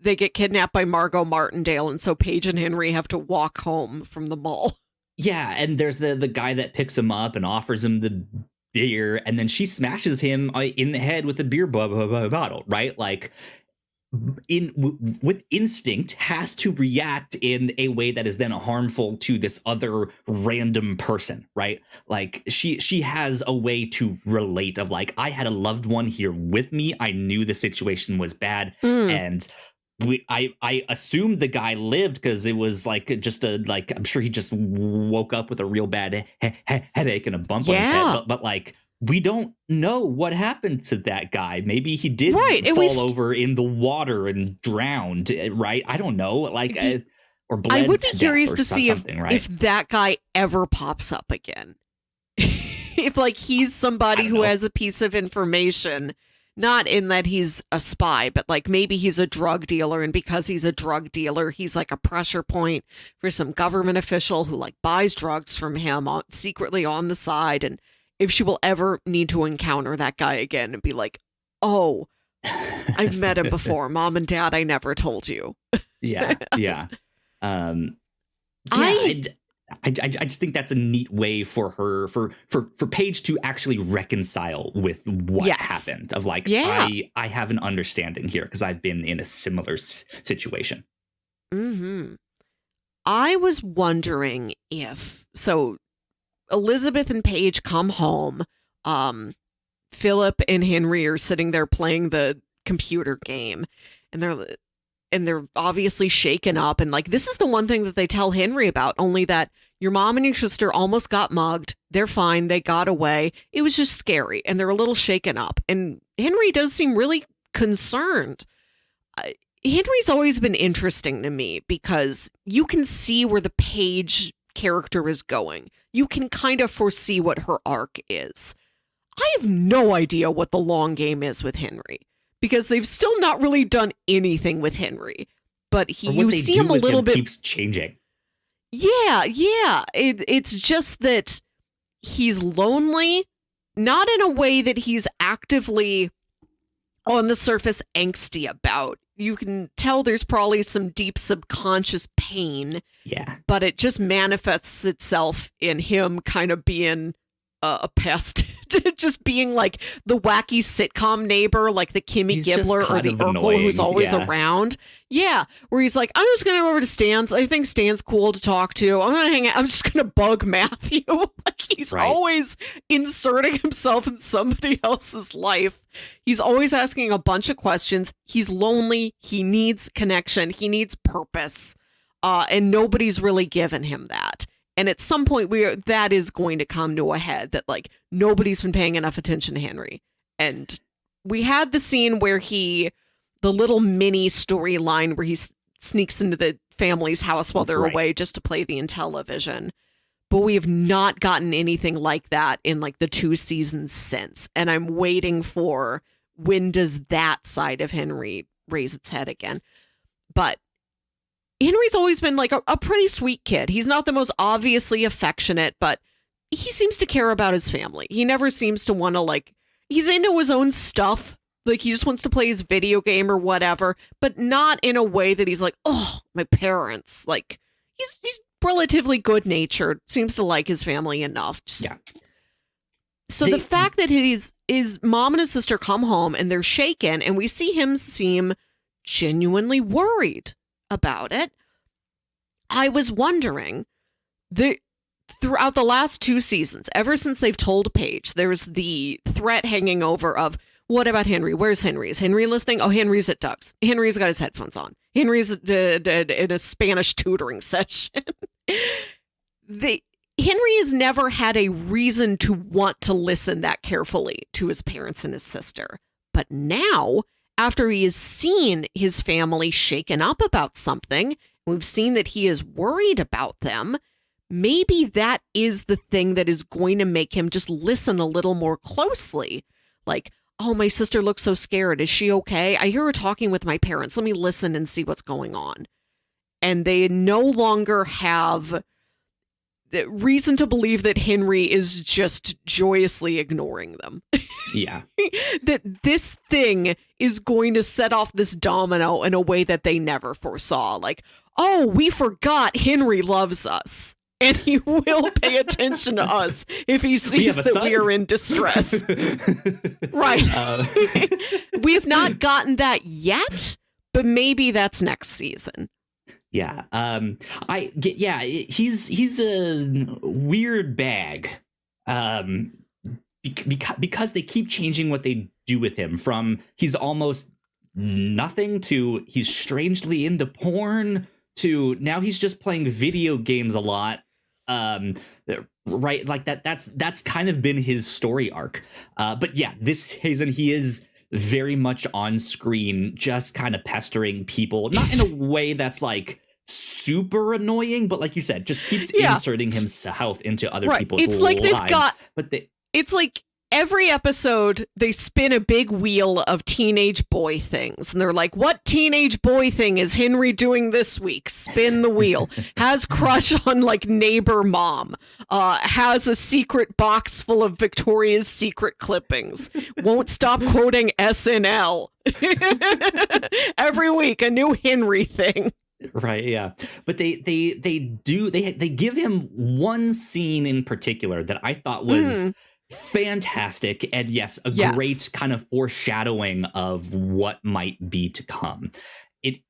they get kidnapped by Margot Martindale. And so Paige and Henry have to walk home from the mall. Yeah, and there's the guy that picks him up and offers him the beer, and then she smashes him in the head with a beer bottle, right? Like, with instinct, has to react in a way that is then harmful to this other random person, right? Like, she has a way to relate of, like, I had a loved one here with me. I knew the situation was bad, and I assumed the guy lived because it was like just I'm sure he just woke up with a real bad headache and a bump on his head. But like, we don't know what happened to that guy. Maybe he did fall over in the water and drowned, right? I don't know. Like, or bled. I would be curious to see right? if that guy ever pops up again. If, like, he's somebody who has a piece of information. Not in that he's a spy, but like maybe he's a drug dealer. And because he's a drug dealer, he's like a pressure point for some government official who like buys drugs from him secretly on the side. And if she will ever need to encounter that guy again and be like, oh, I've met him before. Mom and Dad, I never told you. I just think that's a neat way for her, for Paige to actually reconcile with what happened. Of like, I have an understanding here because I've been in a similar situation. I was wondering if, so Elizabeth and Paige come home. Philip and Henry are sitting there playing the computer game, and they're obviously shaken up. And like, this is the one thing that they tell Henry about, only that your mom and your sister almost got mugged. They're fine. They got away. It was just scary. And they're a little shaken up. And Henry does seem really concerned. Henry's always been interesting to me because you can see where the Paige character is going. You can kind of foresee what her arc is. I have no idea what the long game is with Henry, because they've still not really done anything with Henry, but you see him a little bit keeps changing. Yeah. It's just that he's lonely, not in a way that he's actively on the surface angsty about. You can tell there's probably some deep subconscious pain. Yeah. But it just manifests itself in him kind of being a pest, just being like the wacky sitcom neighbor, like the Kimmy He's Gibbler or the Urkel who's always around. Yeah, where he's like, I'm just going to go over to Stan's. I think Stan's cool to talk to. I'm going to hang out. I'm just going to bug Matthew. Like he's always inserting himself in somebody else's life. He's always asking a bunch of questions. He's lonely. He needs connection. He needs purpose. And nobody's really given him that. And at some point, that is going to come to a head that, like, nobody's been paying enough attention to Henry. And we had the scene where the little mini storyline where he sneaks into the family's house while they're away just to play the Intellivision. But we have not gotten anything like that in, like, the 2 seasons since. And I'm waiting for when does that side of Henry raise its head again. But Henry's always been like a pretty sweet kid. He's not the most obviously affectionate, but he seems to care about his family. He never seems to want to, like, he's into his own stuff. Like, he just wants to play his video game or whatever, but not in a way that he's like, oh, my parents. Like, he's relatively good natured, seems to like his family enough. So the fact that his mom and his sister come home and they're shaken and we see him seem genuinely worried about it. I was wondering, throughout the last 2 seasons, ever since they've told Paige, there's the threat hanging over of, what about Henry? Where's Henry? Is Henry listening? Oh, Henry's at Doug's. Henry's got his headphones on. Henry's in a Spanish tutoring session. Henry has never had a reason to want to listen that carefully to his parents and his sister. But now, after he has seen his family shaken up about something, we've seen that he is worried about them, maybe that is the thing that is going to make him just listen a little more closely. Like, oh, my sister looks so scared. Is she okay? I hear her talking with my parents. Let me listen and see what's going on. And they no longer have the reason to believe that Henry is just joyously ignoring them. Yeah. That this thing is going to set off this domino in a way that they never foresaw. Like, oh, we forgot Henry loves us. And he will pay attention to us if he sees that we are in distress. Right. We have not gotten that yet, but maybe that's next season. Yeah. He's a weird bag. Because they keep changing what they do with him, from he's almost nothing to he's strangely into porn to now he's just playing video games a lot. Right. Like that's kind of been his story arc. But yeah, this season he is very much on screen, just kind of pestering people, not in a way that's like super annoying, but like you said, just keeps inserting himself into other people's lives. It's like every episode they spin a big wheel of teenage boy things, and they're like, what teenage boy thing is Henry doing this week? Spin the wheel. Has crush on like neighbor mom, has a secret box full of Victoria's Secret clippings, won't stop quoting SNL. Every week a new Henry thing. Right, yeah. But they give him one scene in particular that I thought was fantastic, and yes, great kind of foreshadowing of what might be to come. It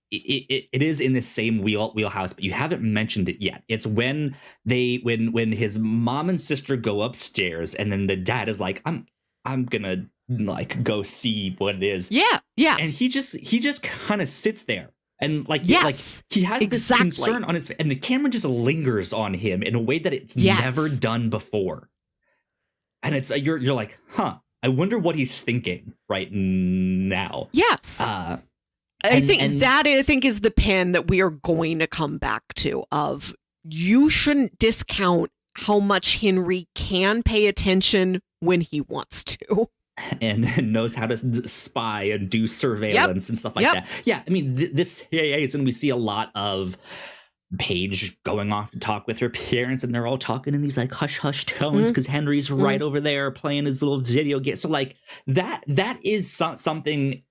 is in the same wheelhouse, but you haven't mentioned it yet. It's when his mom and sister go upstairs, and then the dad is like, I'm gonna like go see what it is. Yeah. And he just kind of sits there. And like he has this concern on his face, and the camera just lingers on him in a way that it's never done before. And it's you're like, huh, I wonder what he's thinking right now. Yes. I think is the pen that we are going to come back to of you shouldn't discount how much Henry can pay attention when he wants to. And knows how to spy and do surveillance and stuff like that. Yeah, I mean, this is when we see a lot of Paige going off to talk with her parents, and they're all talking in these like hush hush tones because Henry's right over there playing his little video game. So like that is something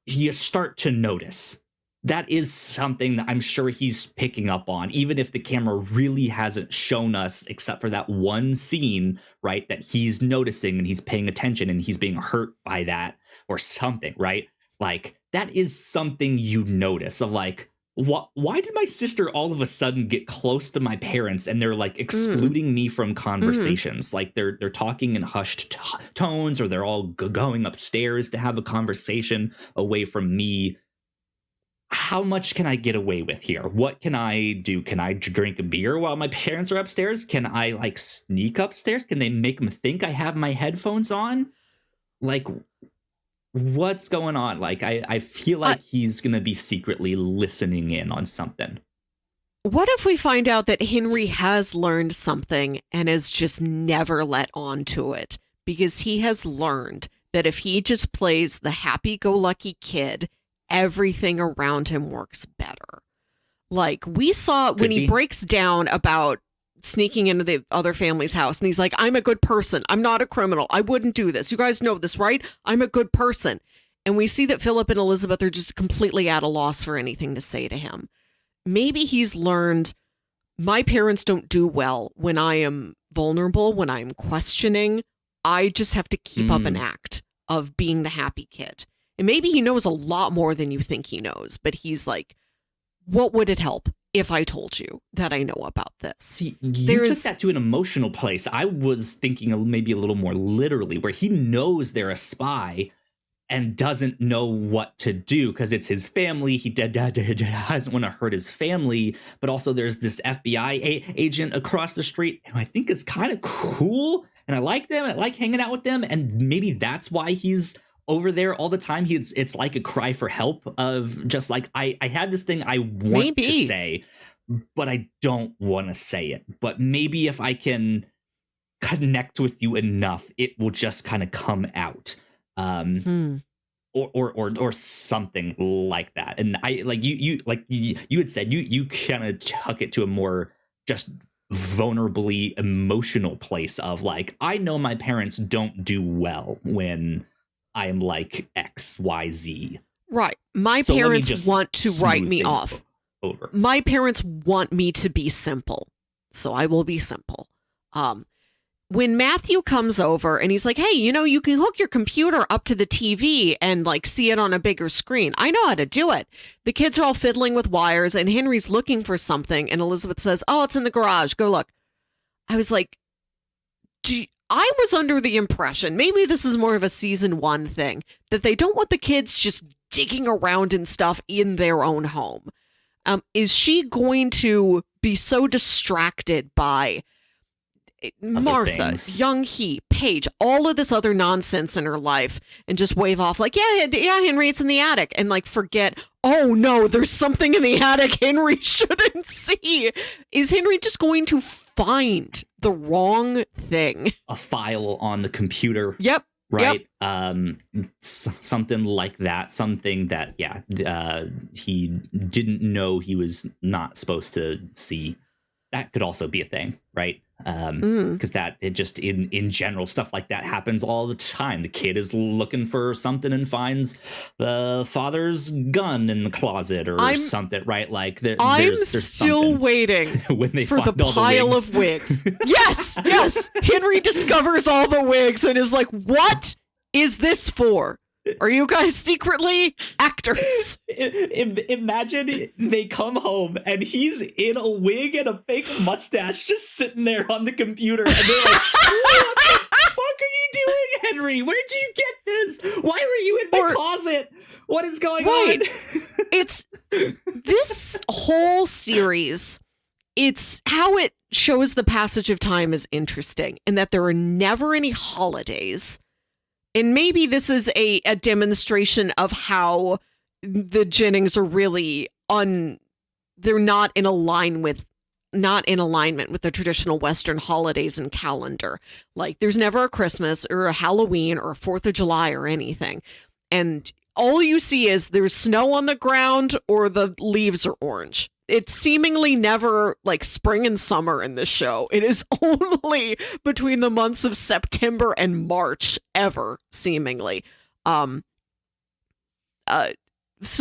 you start to notice. That is something that I'm sure he's picking up on, even if the camera really hasn't shown us, except for that one scene, right, that he's noticing and he's paying attention and he's being hurt by that or something, right? Like that is something you notice of like, why did my sister all of a sudden get close to my parents and they're like excluding me from conversations? Like they're talking in hushed tones, or they're all going upstairs to have a conversation away from me. How much can I get away with here? What can I do? Can I drink a beer while my parents are upstairs? Can I like sneak upstairs? Can they make them think I have my headphones on? Like, what's going on? Like, I feel like he's going to be secretly listening in on something. What if we find out that Henry has learned something and has just never let on to it? Because he has learned that if he just plays the happy-go-lucky kid, everything around him works better. Like we saw when he breaks down about sneaking into the other family's house and he's like, I'm a good person. I'm not a criminal. I wouldn't do this. You guys know this, right? I'm a good person. And we see that Philip and Elizabeth are just completely at a loss for anything to say to him. Maybe he's learned my parents don't do well when I am vulnerable, when I'm questioning. I just have to keep up an act of being the happy kid. And maybe he knows a lot more than you think he knows, but he's like, what would it help if I told you that I know about this? See, you took that to an emotional place. I was thinking maybe a little more literally, where he knows they're a spy and doesn't know what to do because it's his family. He doesn't want to hurt his family, but also there's this FBI agent across the street who I think is kind of cool, and I like them. I like hanging out with them, and maybe that's why he's over there all the time. It's like a cry for help of just like, I have this thing I want to say, but I don't want to say it. But maybe if I can connect with you enough, it will just kind of come out. Or something like that. And I like you had said you kind of took it to a more just vulnerably emotional place of like, I know my parents don't do well when I'm like XYZ. Right. My parents want to write me off. Over. My parents want me to be simple. So I will be simple. When Matthew comes over and he's like, hey, you can hook your computer up to the TV and like see it on a bigger screen. I know how to do it. The kids are all fiddling with wires and Henry's looking for something. And Elizabeth says, oh, it's in the garage. Go look. I was like, I was under the impression, maybe this is more of a season 1 thing, that they don't want the kids just digging around and stuff in their own home. Is she going to be so distracted by Martha, young he, Paige, all of this other nonsense in her life and just wave off like, yeah, Henry, it's in the attic, and like forget, oh no, there's something in the attic Henry shouldn't see? Is Henry just going to find the wrong thing? A file on the computer. Yep. Right. Yep. Something like that. Something that, he didn't know he was not supposed to see. That could also be a thing, right? Because that it just in general, stuff like that happens all the time. The kid is looking for something and finds the father's gun in the closet or something, right? Like there's still waiting when they for find the all pile the wigs. of wigs. Yes. Henry discovers all the wigs and is like, what is this for? Are you guys secretly actors? Imagine they come home and he's in a wig and a fake mustache just sitting there on the computer. And they're like, what the fuck are you doing, Henry? Where'd you get this? Why were you in my closet? What is going on? It's this whole series. It's how it shows the passage of time is interesting in that there are never any holidays. And maybe this is a demonstration of how the Jennings are really they're not in alignment with the traditional Western holidays and calendar. Like there's never a Christmas or a Halloween or a 4th of July or anything. And all you see is there's snow on the ground or the leaves are orange. it's seemingly never like spring and summer in this show. It is only between the months of September and March ever, seemingly. So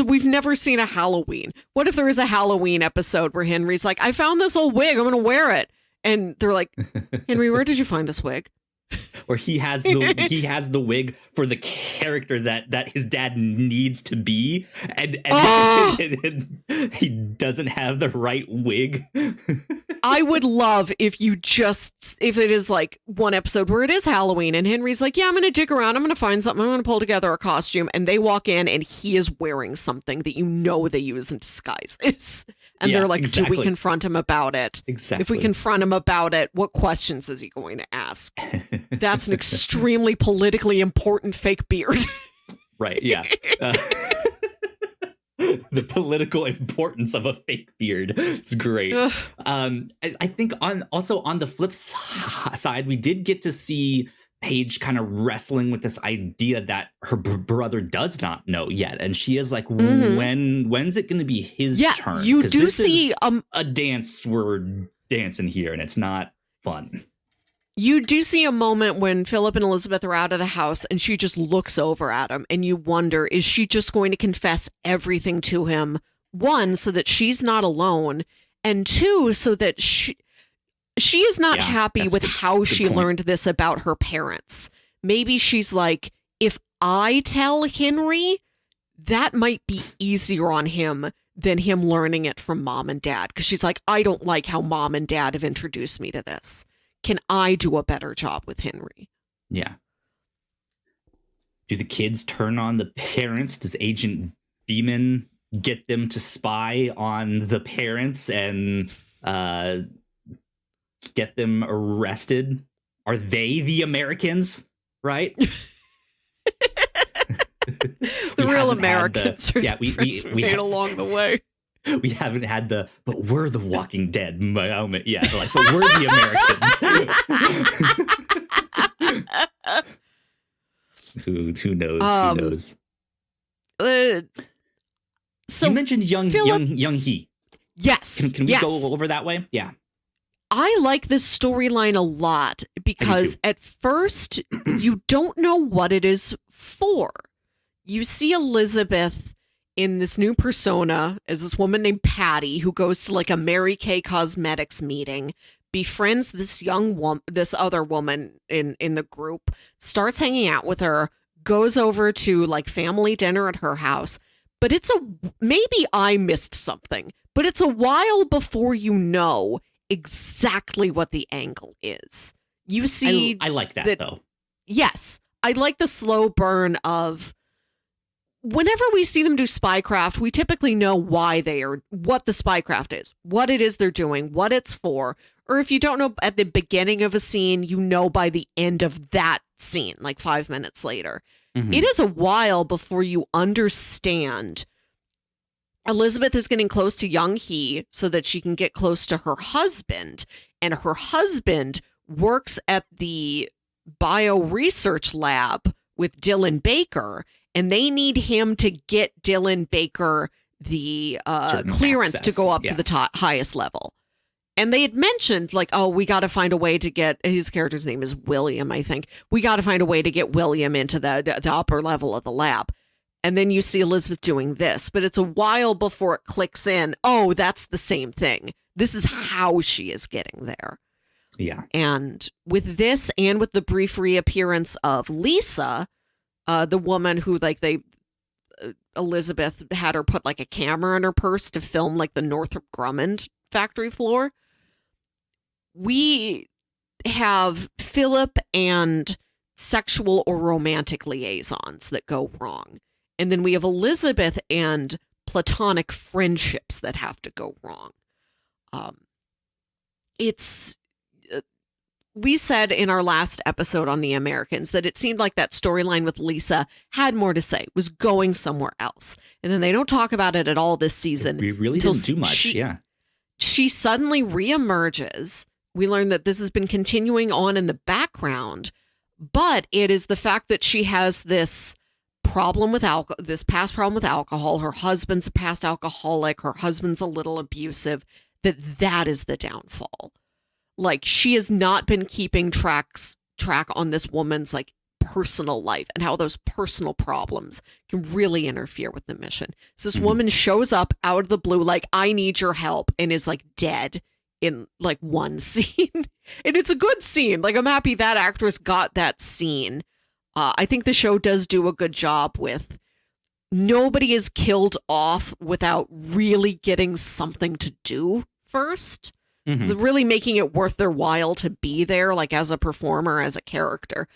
we've never seen a Halloween. What if there is a Halloween episode where Henry's like, I found this old wig, I'm going to wear it. And they're like, Henry, where did you find this wig? Or he has the wig for the character that his dad needs to be, and he doesn't have the right wig. I would love if it is like one episode where it is Halloween and Henry's like, yeah, I'm going to dig around. I'm going to find something. I'm going to pull together a costume. And they walk in and he is wearing something that they use in disguises. And they're like, exactly. Do we confront him about it? Exactly. If we confront him about it, what questions is he going to ask? That's an extremely politically important fake beard. Right, yeah. The political importance of a fake beard. It's great. I think on the flip side, we did get to see Paige kind of wrestling with this idea that her brother does not know yet. And she is like, when's it going to be his turn? You do see a dance we're dancing here, and it's not fun. You do see a moment when Philip and Elizabeth are out of the house and she just looks over at him and you wonder, is she just going to confess everything to him? One, so that she's not alone, and two, so that she is not happy with how she learned this about her parents. Maybe she's like, if I tell Henry, that might be easier on him than him learning it from mom and dad. Because she's like, I don't like how mom and dad have introduced me to this. Can I do a better job with Henry? Yeah. Do the kids turn on the parents? Does Agent Beeman get them to spy on the parents and get them arrested? Are they the Americans? Right? The real Americans are we made along the way. We haven't had but we're the Walking Dead moment yet. Like, but we're the Americans. Who knows? Who knows? So you mentioned young He. Yes. Can we go over that way? Yeah. I like this storyline a lot because at first you don't know what it is for. You see Elizabeth in this new persona as this woman named Patty who goes to like a Mary Kay Cosmetics meeting, befriends this this other woman in the group, starts hanging out with her, goes over to like family dinner at her house. But maybe I missed something, but it's a while before you know exactly what the angle is. You see, I like that though. Yes, I like the slow burn of whenever we see them do spycraft, we typically know what the spycraft is, what it is they're doing, what it's for. Or if you don't know at the beginning of a scene, you know by the end of that scene, like 5 minutes later. Mm-hmm. It is a while before you understand. Elizabeth is getting close to young He so that she can get close to her husband. And her husband works at the bioresearch lab with Dylan Baker. And they need him to get Dylan Baker the clearance to go up to the highest level. And they had mentioned like, oh, we got to find a way to get, his character's name is William, I think. We got to find a way to get William into the upper level of the lab. And then you see Elizabeth doing this, but it's a while before it clicks in. Oh, that's the same thing. This is how she is getting there. Yeah. And with this and with the brief reappearance of Lisa, the woman who Elizabeth had her put like a camera in her purse to film like the Northrop Grumman factory floor. We have Philip and sexual or romantic liaisons that go wrong. And then we have Elizabeth and platonic friendships that have to go wrong. We said in our last episode on The Americans that it seemed like that storyline with Lisa had more to say, was going somewhere else. And then they don't talk about it at all this season. We really didn't do much, yeah. She suddenly reemerges. We learn that this has been continuing on in the background, but it is the fact that she has this problem with this past problem with alcohol. Her husband's a past alcoholic. Her husband's a little abusive. That is the downfall. Like, she has not been keeping track on this woman's like personal life and how those personal problems can really interfere with the mission. So this woman shows up out of the blue, like, I need your help, and is like dead in like one scene. And it's a good scene. Like, I'm happy that actress got that scene. I think the show does do a good job with nobody is killed off without really getting something to do first. Really making it worth their while to be there, like as a performer, as a character.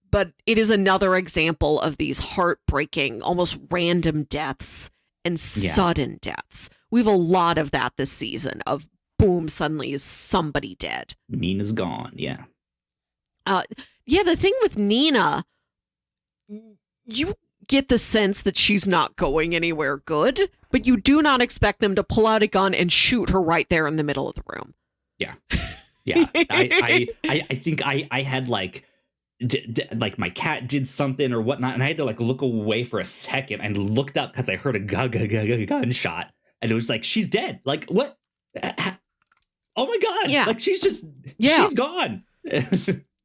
But it is another example of these heartbreaking, almost random deaths and sudden deaths. We have a lot of that this season of boom, suddenly is somebody dead. Nina's gone, yeah. The thing with Nina, you get the sense that she's not going anywhere good, but you do not expect them to pull out a gun and shoot her right there in the middle of the room. Yeah. I think I had like my cat did something or whatnot, and I had to like look away for a second and looked up because I heard a gunshot, and it was like, she's dead. Like, what? Oh my God. Yeah. Like, she's gone.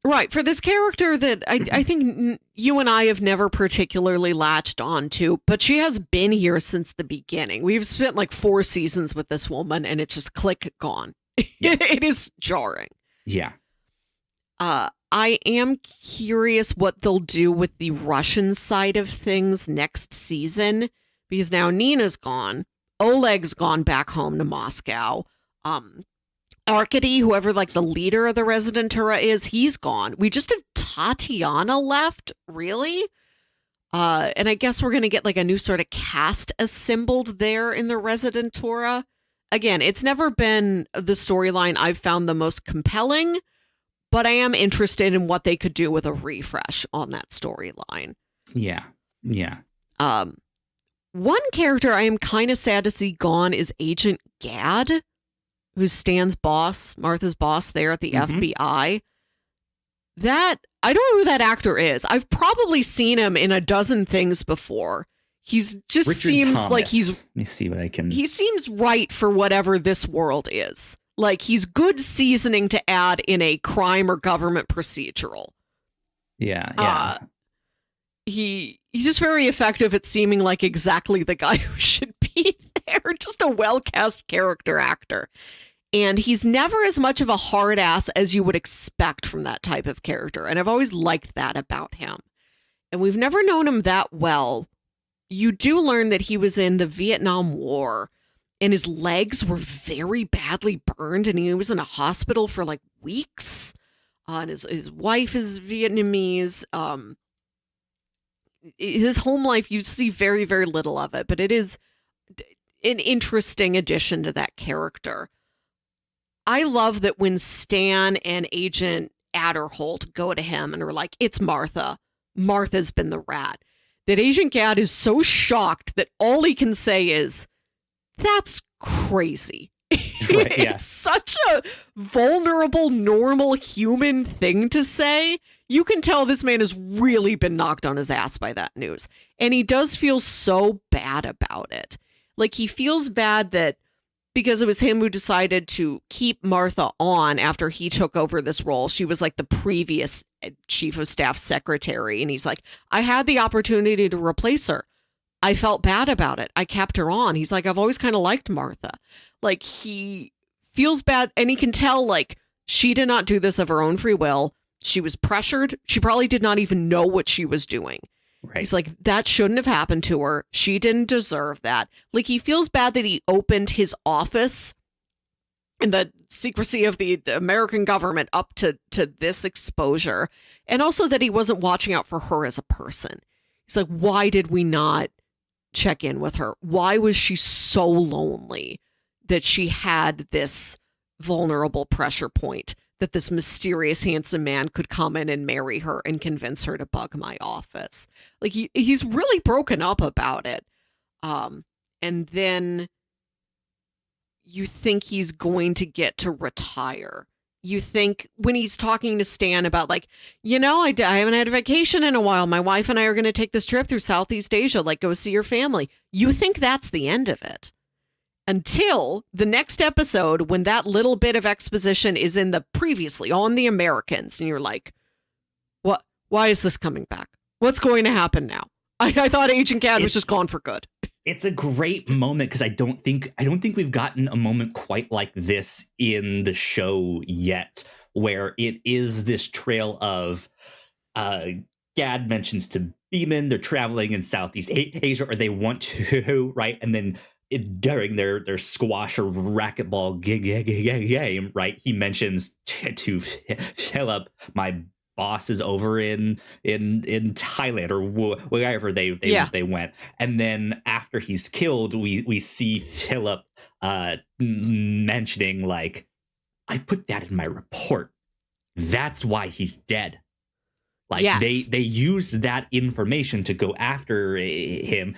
Right. For this character that I think you and I have never particularly latched on to, but she has been here since the beginning. We've spent like 4 seasons with this woman, and it's just click, gone. Yeah. It is jarring. Yeah. I am curious what they'll do with the Russian side of things next season, because now Nina's gone. Oleg's gone back home to Moscow. Arkady, whoever like the leader of the Residentura is, he's gone. We just have Tatiana left, really? And I guess we're going to get like a new sort of cast assembled there in the Residentura. Again, it's never been the storyline I've found the most compelling, but I am interested in what they could do with a refresh on that storyline. Yeah. One character I am kind of sad to see gone is Agent Gadd, who's Stan's boss, Martha's boss there at the FBI. That, I don't know who that actor is. I've probably seen him in a dozen things before. He's just Richard seems Thomas. like he's... Let me see what I can... He seems right for whatever this world is. Like, he's good seasoning to add in a crime or government procedural. Yeah. He's just very effective at seeming like exactly the guy who should be there. Just a well-cast character actor. And he's never as much of a hard ass as you would expect from that type of character. And I've always liked that about him. And we've never known him that well. You do learn that he was in the Vietnam War and his legs were very badly burned and he was in a hospital for like weeks. And his wife is Vietnamese. His home life, you see very, very little of it, but it is an interesting addition to that character. I love that when Stan and Agent Adderholt go to him and are like, it's Martha. Martha's been the rat. That Agent Gadd is so shocked that all he can say is, that's crazy. Right, yeah. It's such a vulnerable, normal human thing to say. You can tell this man has really been knocked on his ass by that news. And he does feel so bad about it. Like, he feels bad that because it was him who decided to keep Martha on after he took over this role. She was like the previous chief of staff secretary. And he's like, I had the opportunity to replace her. I felt bad about it. I kept her on. He's like, I've always kind of liked Martha. Like, he feels bad. And he can tell, like, she did not do this of her own free will. She was pressured. She probably did not even know what she was doing. Right. He's like, that shouldn't have happened to her. She didn't deserve that. Like, he feels bad that he opened his office in the secrecy of the American government up to this exposure. And also that he wasn't watching out for her as a person. He's like, why did we not check in with her? Why was she so lonely that she had this vulnerable pressure point that this mysterious, handsome man could come in and marry her and convince her to bug my office? Like, he's really broken up about it. And then you think he's going to get to retire. you think when he's talking to Stan about like, I haven't had a vacation in a while. My wife and I are going to take this trip through Southeast Asia, like go see your family. You think that's the end of it until the next episode when that little bit of exposition is in the previously on the Americans. And you're like, what? Why is this coming back? What's going to happen now? I thought Agent Gad was just gone for good. It's a great moment because I don't think we've gotten a moment quite like this in the show yet, where it is this trail of Gad mentions to Beeman they're traveling in Southeast Asia, or they want to, right? And then during their squash or racquetball game, right, he mentions to Philip, my boss is over in Thailand or wherever they went. And then after he's killed, we see Philip mentioning like, I put that in my report. That's why he's dead. Like they used that information to go after him.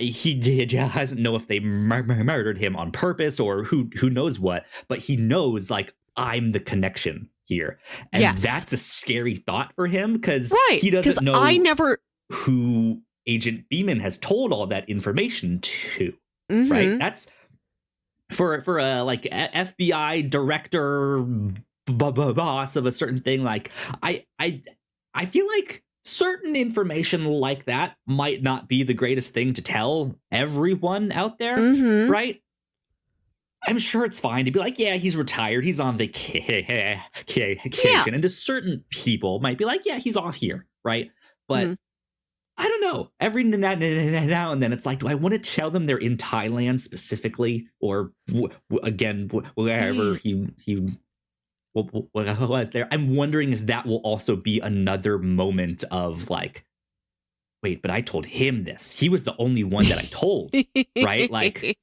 He doesn't know if they murdered him on purpose or who knows what, but he knows like I'm the connection here. And that's a scary thought for him because he doesn't know who Agent Beeman has told all that information to. Mm-hmm. Right? That's for a like FBI director boss of a certain thing. Like I feel like certain information like that might not be the greatest thing to tell everyone out there, right? I'm sure it's fine to be like, yeah, he's retired. He's on vacation. And to certain people might be like, yeah, he's off here, right? But I don't know. Every now and then it's like, do I want to tell them they're in Thailand specifically? Or again, wherever he was there. I'm wondering if that will also be another moment of like, wait, but I told him this. He was the only one that I told, right? Like,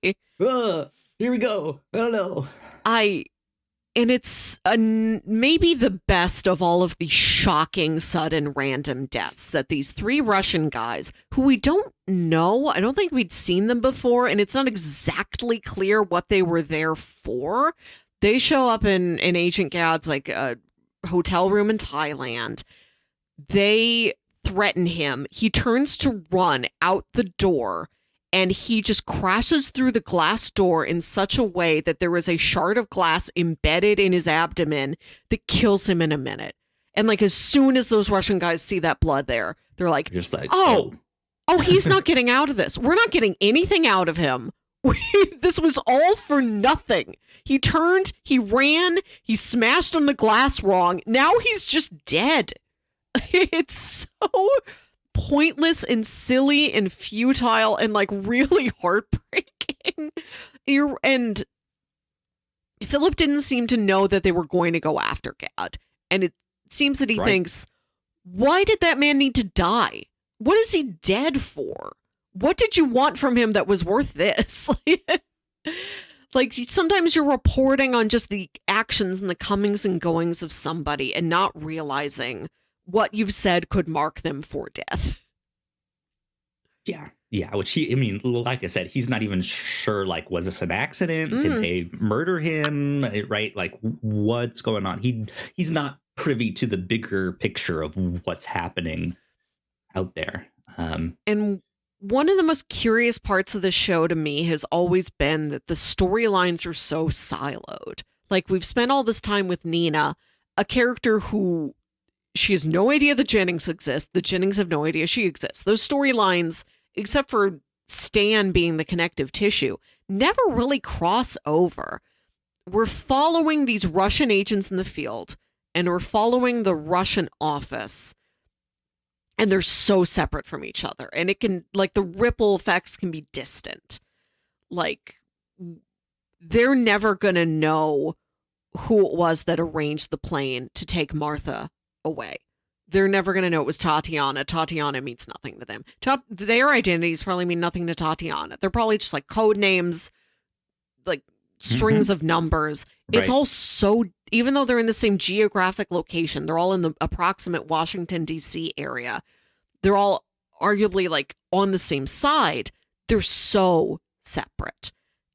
here we go. I don't know. And it's maybe the best of all of the shocking, sudden, random deaths that these three Russian guys, who we don't know, I don't think we'd seen them before, and it's not exactly clear what they were there for. They show up in Agent Gad's like hotel room in Thailand. They threaten him. He turns to run out the door, and he just crashes through the glass door in such a way that there is a shard of glass embedded in his abdomen that kills him in a minute. And like as soon as those Russian guys see that blood there, they're like, just like, oh, he's not getting out of this. We're not getting anything out of him. This was all for nothing. He turned, he ran, he smashed on the glass wrong. Now he's just dead. It's so pointless and silly and futile and like really heartbreaking. And Philip didn't seem to know that they were going to go after Gad. And it seems that he thinks, why did that man need to die? What is he dead for? What did you want from him that was worth this? Like sometimes you're reporting on just the actions and the comings and goings of somebody and not realizing what you've said could mark them for death. Yeah. Which like I said, he's not even sure, like, was this an accident? Did they murder him? Right? Like, what's going on? He's not privy to the bigger picture of what's happening out there. And one of the most curious parts of the show to me has always been that the storylines are so siloed. Like, we've spent all this time with Nina, a character who she has no idea the Jennings exist. The Jennings have no idea she exists. Those storylines, except for Stan being the connective tissue, never really cross over. We're following these Russian agents in the field, and we're following the Russian office. And they're so separate from each other. And it can, like, the ripple effects can be distant. Like, they're never going to know who it was that arranged the plane to take Martha away. They're never going to know it was Tatiana. Tatiana means nothing to them. Their identities probably mean nothing to Tatiana. They're probably just like code names, like strings of numbers. It's all so, even though they're in the same geographic location, they're all in the approximate Washington, D.C. area. They're all arguably like on the same side. They're so separate.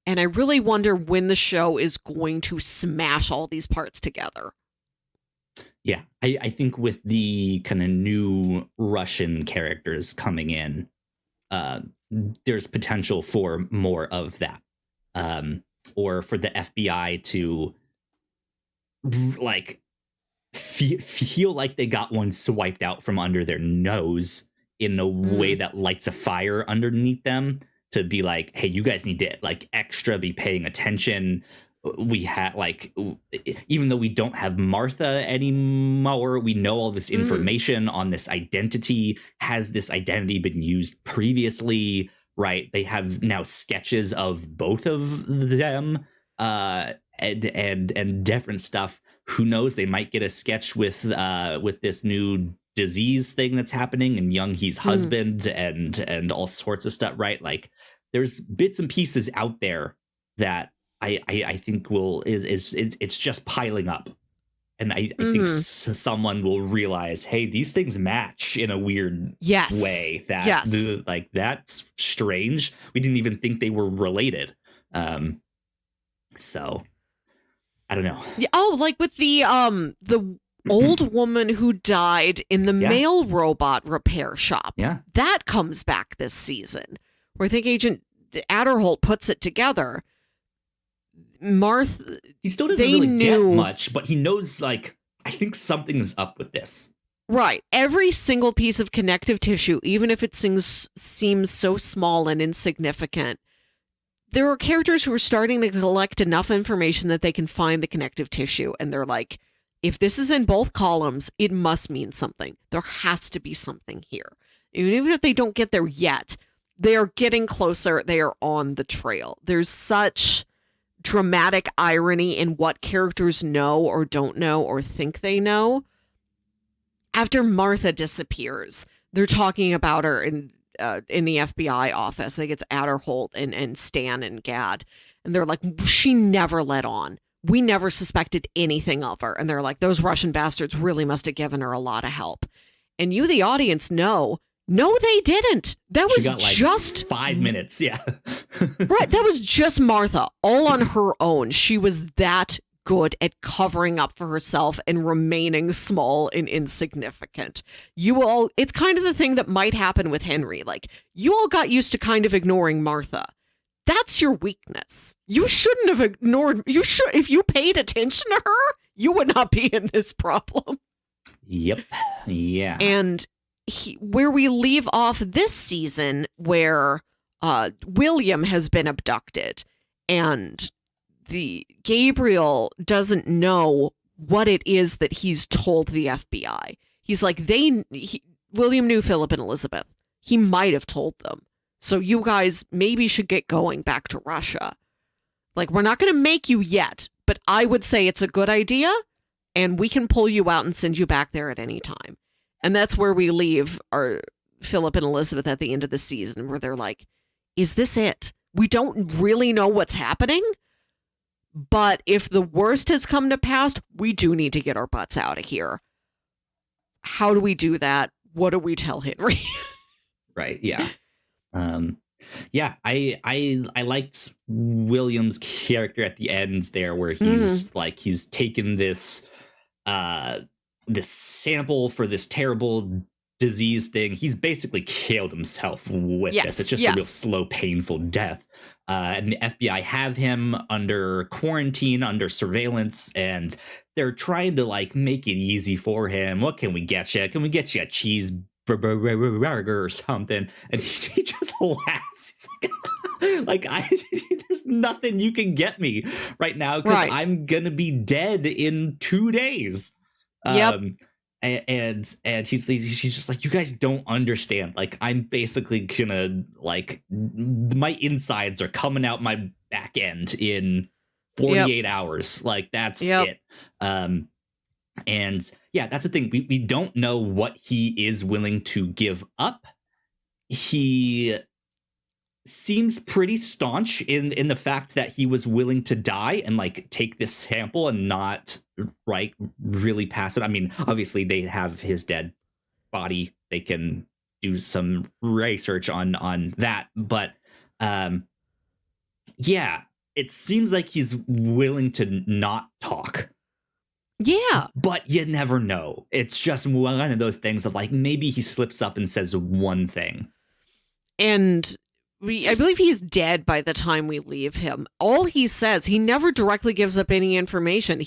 And I really wonder when the show is going to smash all these parts together. Yeah, I think with the kind of new Russian characters coming in, there's potential for more of that. Or for the FBI to like feel like they got one swiped out from under their nose in a way that lights a fire underneath them, to be like, hey, you guys need to like extra be paying attention. We had like, even though we don't have Martha anymore, we know all this information on this identity. Has this identity been used previously? Right. They have now sketches of both of them, and different stuff. Who knows? They might get a sketch with this new disease thing that's happening, and Young Hee's husband, and all sorts of stuff. Right. Like there's bits and pieces out there that I think it's just piling up. And I think someone will realize, hey, these things match in a weird way. Like that's strange. We didn't even think they were related. So I don't know. Yeah, like with the old woman who died in the mail robot repair shop. Yeah, that comes back this season. Where I think Agent Adderholt puts it together. Martha, he still doesn't really get much, but he knows, like, I think something's up with this. Right. Every single piece of connective tissue, even if it seems so small and insignificant, there are characters who are starting to collect enough information that they can find the connective tissue. And they're like, if this is in both columns, it must mean something. There has to be something here. Even if they don't get there yet, they are getting closer. They are on the trail. There's such dramatic irony in what characters know or don't know or think they know. After Martha disappears, they're talking about her in the FBI office. I think it's Adderholt and Stan and Gad. And they're like, she never let on. We never suspected anything of her. And they're like, those Russian bastards really must have given her a lot of help. And you, the audience, know, no, they didn't. That was just 5 minutes. Yeah. Right. That was just Martha all on her own. She was that good at covering up for herself and remaining small and insignificant. It's kind of the thing that might happen with Henry. Like, you all got used to kind of ignoring Martha. That's your weakness. You shouldn't have ignored. If you paid attention to her, you would not be in this problem. Yep. Yeah. And where we leave off this season, where William has been abducted and the Gabriel doesn't know what it is that he's told the FBI. He's like, William knew Philip and Elizabeth. He might have told them. So you guys maybe should get going back to Russia. Like, we're not going to make you yet, but I would say it's a good idea, and we can pull you out and send you back there at any time. And that's where we leave our Philip and Elizabeth at the end of the season, where they're like, is this it? We don't really know what's happening, but if the worst has come to pass, we do need to get our butts out of here. How do we do that? What do we tell Henry? Right. Yeah. Yeah. I liked William's character at the end there, where he's like, he's taken this sample for this terrible disease thing. He's basically killed himself with this. It's just a real slow, painful death. And the FBI have him under quarantine, under surveillance, and they're trying to like make it easy for him. What can we get you? Can we get you a cheeseburger or something? And he just laughs. He's like, there's nothing you can get me right now, because I'm gonna be dead in 2 days. And he's just like, you guys don't understand. Like, I'm basically gonna, like, my insides are coming out my back end in 48 hours. Like, that's it. And yeah, that's the thing. We don't know what he is willing to give up. He seems pretty staunch in the fact that he was willing to die and like take this sample and not really pass it. I mean, obviously they have his dead body. They can do some research on that. But yeah, it seems like he's willing to not talk. Yeah. But you never know. It's just one of those things of like, maybe he slips up and says one thing. And I believe he's dead by the time we leave him. All he says, he never directly gives up any information.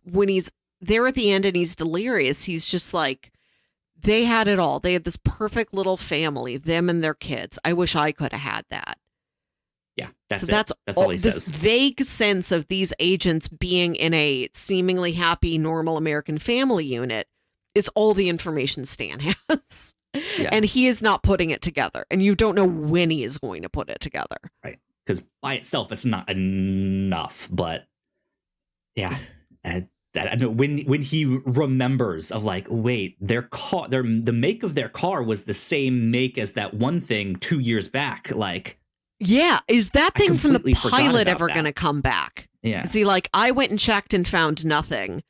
When he's there at the end and he's delirious, he's just like, they had it all. They had this perfect little family, them and their kids. I wish I could have had that. Yeah, that's all he says. This vague sense of these agents being in a seemingly happy, normal American family unit is all the information Stan has. Yeah. And he is not putting it together. And you don't know when he is going to put it together. Right. Because by itself, it's not enough. But yeah, I know when he remembers of like, wait, the make of their car was the same make as that one thing 2 years back. Like, yeah, is that thing from the pilot ever going to come back? Yeah. Is he like, I went and checked and found nothing,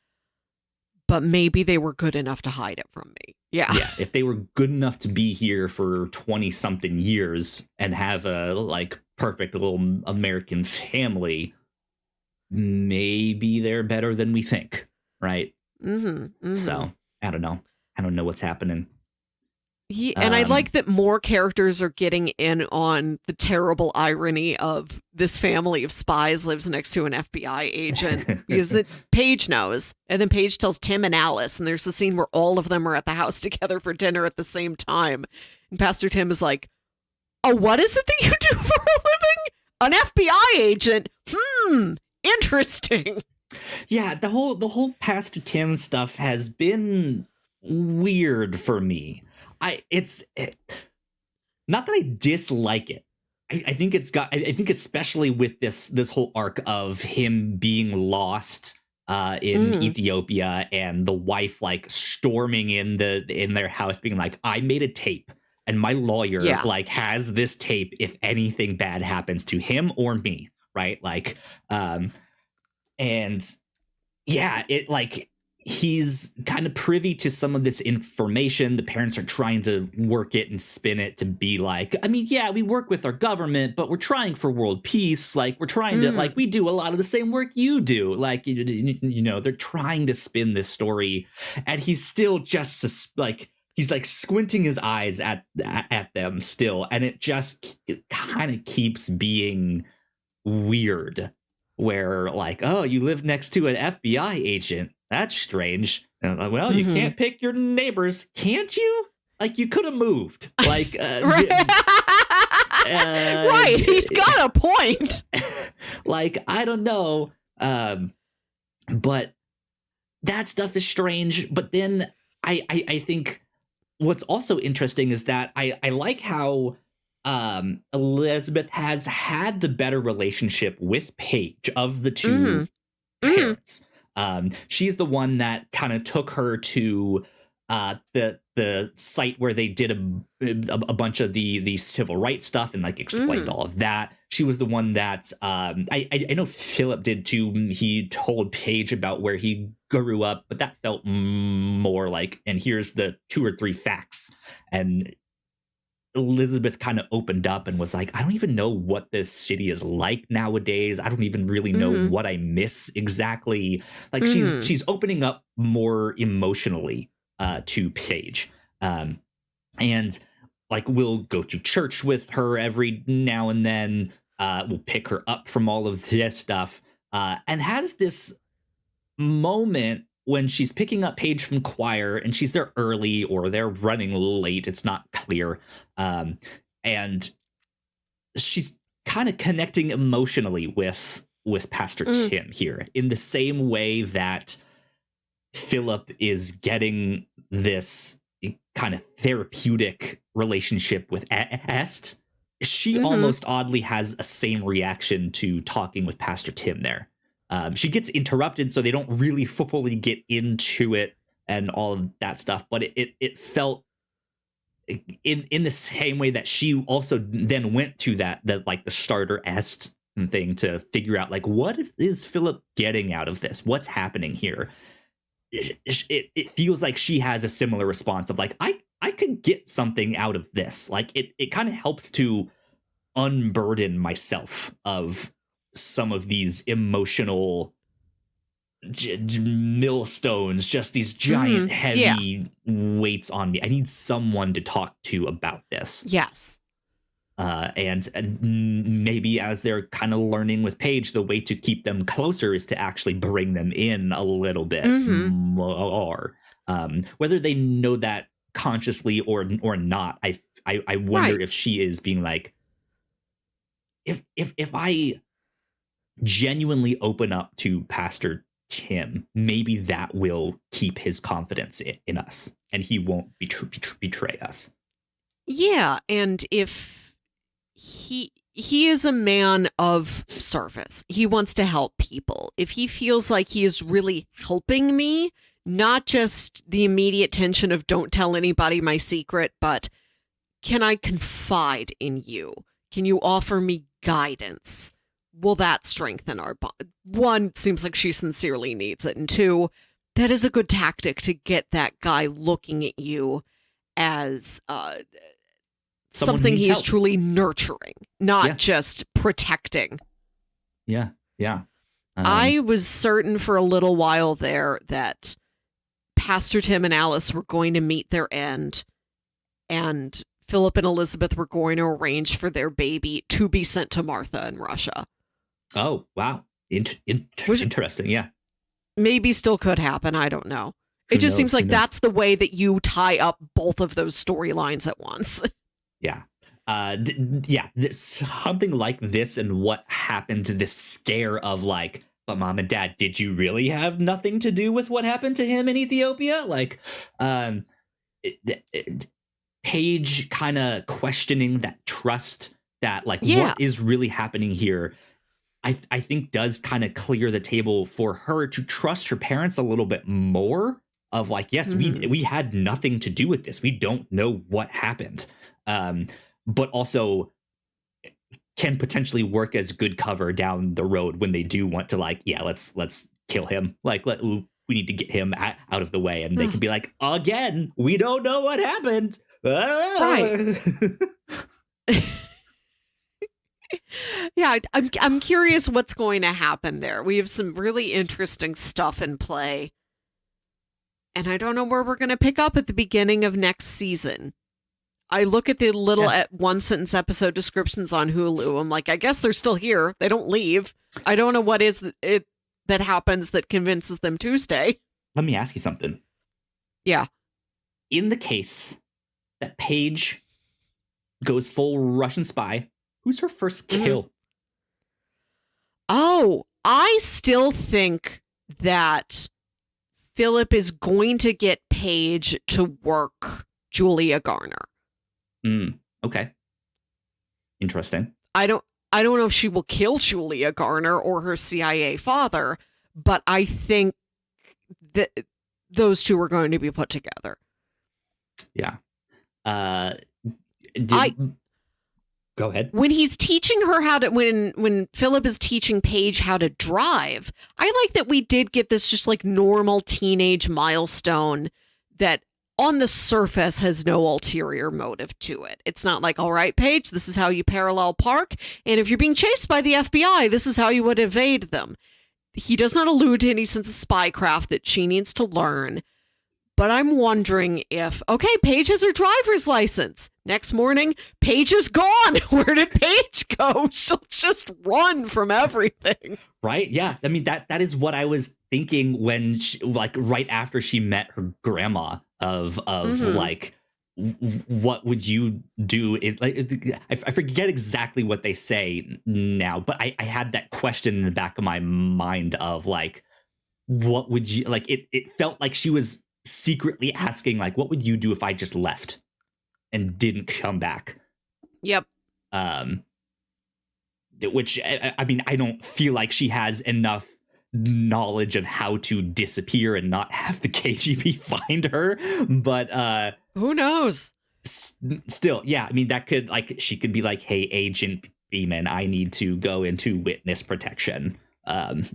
but maybe they were good enough to hide it from me. Yeah. Yeah. If they were good enough to be here for 20 something years and have a like perfect little American family, maybe they're better than we think. Right. Mm-hmm, mm-hmm. So I don't know. I don't know what's happening. And I like that more characters are getting in on the terrible irony of this family of spies lives next to an FBI agent because Paige knows. And then Paige tells Tim and Alice, and there's a scene where all of them are at the house together for dinner at the same time. And Pastor Tim is like, oh, what is it that you do for a living? An FBI agent? Interesting. Yeah, the whole Pastor Tim stuff has been weird for me. Not that I dislike it. I think I think especially with this whole arc of him being lost in Ethiopia and the wife like storming in their house being like, I made a tape and my lawyer like has this tape if anything bad happens to him or me, right? Like and yeah, it like he's kind of privy to some of this information. The parents are trying to work it and spin it to be like, I mean, yeah, we work with our government, but we're trying for world peace. Like we're trying to like we do a lot of the same work you do. Like, you know, they're trying to spin this story and he's still just like he's like squinting his eyes at them still. And it kind of keeps being weird where like, oh, you live next to an FBI agent. That's strange. Well, you can't pick your neighbors, can't you? Like you could have moved. Like, right. Right. He's got a point. Like, I don't know. But that stuff is strange. But then I think what's also interesting is that I like how Elizabeth has had the better relationship with Paige of the two parents. She's the one that kind of took her to the site where they did a bunch of the civil rights stuff and like explained all of that. She was the one that I know Philip did too. He told Paige about where he grew up, but that felt more like, and here's the 2 or 3 facts. And Elizabeth kind of opened up and was like, I don't even know what this city is like nowadays. I don't even really know what I miss exactly. Like she's opening up more emotionally to Paige. And like we'll go to church with her every now and then. We'll pick her up from all of this stuff. And has this moment when she's picking up Paige from choir and she's there early or they're running late, it's not clear. And she's kind of connecting emotionally with Pastor Tim here in the same way that Philip is getting this kind of therapeutic relationship with Est. She almost oddly has a same reaction to talking with Pastor Tim there. She gets interrupted, so they don't really fully get into it and all of that stuff. But it felt in the same way that she also then went to that like the starter Est thing to figure out like what is Philip getting out of this? What's happening here? It feels like she has a similar response of like I could get something out of this. Like it kind of helps to unburden myself of some of these emotional millstones, just these giant heavy weights on me. I need someone to talk to about this. Yes. And maybe as they're kind of learning with Paige, the way to keep them closer is to actually bring them in a little bit more. Whether they know that consciously or not, I wonder if she is being like, if I genuinely open up to Pastor Tim, maybe that will keep his confidence in us, and he won't betray us. Yeah, and if he is a man of service. He wants to help people. If he feels like he is really helping me, not just the immediate tension of don't tell anybody my secret, but can I confide in you? Can you offer me guidance? Will that strengthen our bond? One, seems like she sincerely needs it. And two, that is a good tactic to get that guy looking at you as something he is truly nurturing, not just protecting. Yeah. I was certain for a little while there that Pastor Tim and Alice were going to meet their end, and Philip and Elizabeth were going to arrange for their baby to be sent to Martha in Russia. Oh, wow. Interesting, yeah. Maybe still could happen. I don't know. It just seems like that's the way that you tie up both of those storylines at once. Yeah. Something like this, and what happened to this scare of like, but Mom and Dad, did you really have nothing to do with what happened to him in Ethiopia? Like, Paige kind of questioning that trust, that like, what is really happening here, I think does kind of clear the table for her to trust her parents a little bit more. Of like, yes, we had nothing to do with this. We don't know what happened. But also can potentially work as good cover down the road when they do want to like, let's kill him. Like, we need to get him out of the way. And they can be like, again, we don't know what happened. Right. Yeah, I'm curious what's going to happen there. We have some really interesting stuff in play. And I don't know where we're going to pick up at the beginning of next season. I look at the little one sentence episode descriptions on Hulu. I'm like, I guess they're still here. They don't leave. I don't know what is it that happens that convinces them to stay. Let me ask you something. Yeah. In the case that Paige goes full Russian spy, who's her first kill? Oh, I still think that Philip is going to get Paige to work Julia Garner. Okay. Interesting. I don't know if she will kill Julia Garner or her CIA father, but I think that those two are going to be put together. Yeah. Go ahead. When he's teaching her how to, when Philip is teaching Paige how to drive, I like that we did get this just like normal teenage milestone that on the surface has no ulterior motive to it. It's not like, all right, Paige, this is how you parallel park. And if you're being chased by the FBI, this is how you would evade them. He does not allude to any sense of spycraft that she needs to learn. But I'm wondering if, okay, Paige has her driver's license. Next morning, Paige is gone. Where did Paige go? She'll just run from everything. Right? Yeah. I mean, that is what I was thinking when she, like right after she met her grandma of like, what would you do? I forget exactly what they say now, but I had that question in the back of my mind of like, what would you like? It felt like she was secretly asking like, what would you do if I just left and didn't come back? Yep. Which I mean, I don't feel like she has enough knowledge of how to disappear and not have the KGB find her, but who knows? Still, yeah. I mean, that could like she could be like, hey, Agent Beeman, I need to go into witness protection.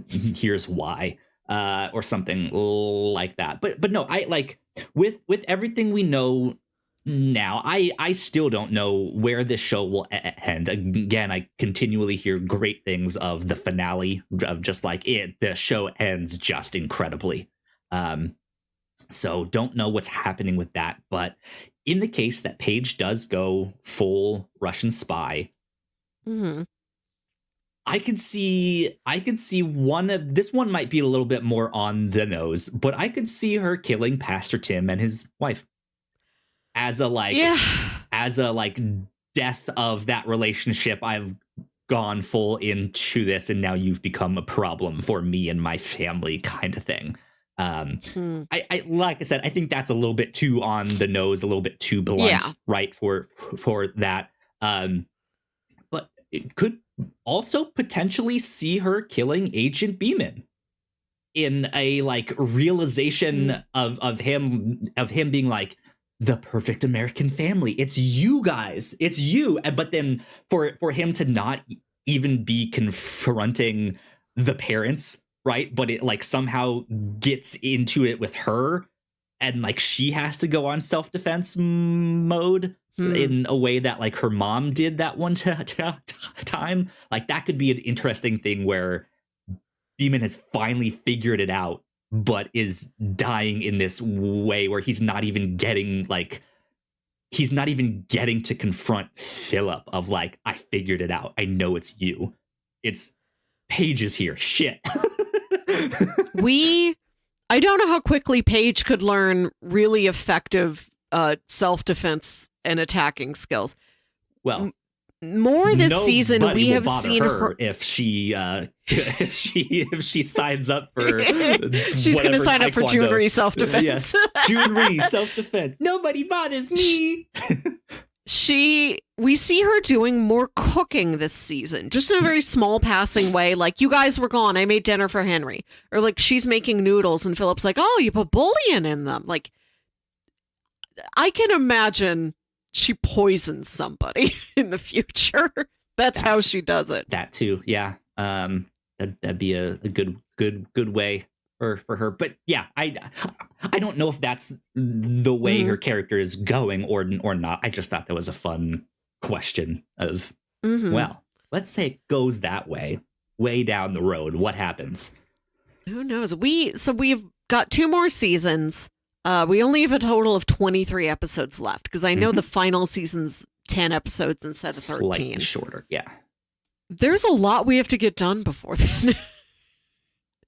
Here's why. Or something like that. But no, I like with everything we know now. I still don't know where this show will end. Again, I continually hear great things of the finale, of just like the show ends just incredibly. So don't know what's happening with that. But in the case that Paige does go full Russian spy, I could see this one might be a little bit more on the nose, but I could see her killing Pastor Tim and his wife as a death of that relationship. I've gone full into this, and now you've become a problem for me and my family, kind of thing. I like I said, I think that's a little bit too on the nose, a little bit too blunt, right, for that. But it could also potentially see her killing Agent Beeman in a like realization of him being like, the perfect American family. It's you guys. It's you. But then for him to not even be confronting the parents, right? But it like somehow gets into it with her, and like she has to go on self-defense mode in a way that like her mom did that one time. Like that could be an interesting thing where Beeman has finally figured it out, but is dying in this way where he's not even getting to confront Philip of like, I figured it out. I know it's you. It's Paige is here. Shit. I don't know how quickly Paige could learn really effective self-defense and attacking skills. Well, more this season we have seen her if she signs up for she's going to sign up for June-Ree self-defense. Yes. June-Ree self-defense. Nobody bothers me. We see her doing more cooking this season, just in a very small passing way. Like, you guys were gone, I made dinner for Henry. Or like she's making noodles and Philip's like, oh, you put bouillon in them. Like, I can imagine she poisons somebody in the future. That's how she does it. That too, yeah. That'd be a good way for her. But yeah, I don't know if that's the way her character is going or not. I just thought that was a fun question of, well, let's say it goes that way down the road. What happens? Who knows? We've got 2 more seasons. We only have a total of 23 episodes left, because I know the final season's 10 episodes instead of 13. Slightly shorter, yeah. There's a lot we have to get done before then.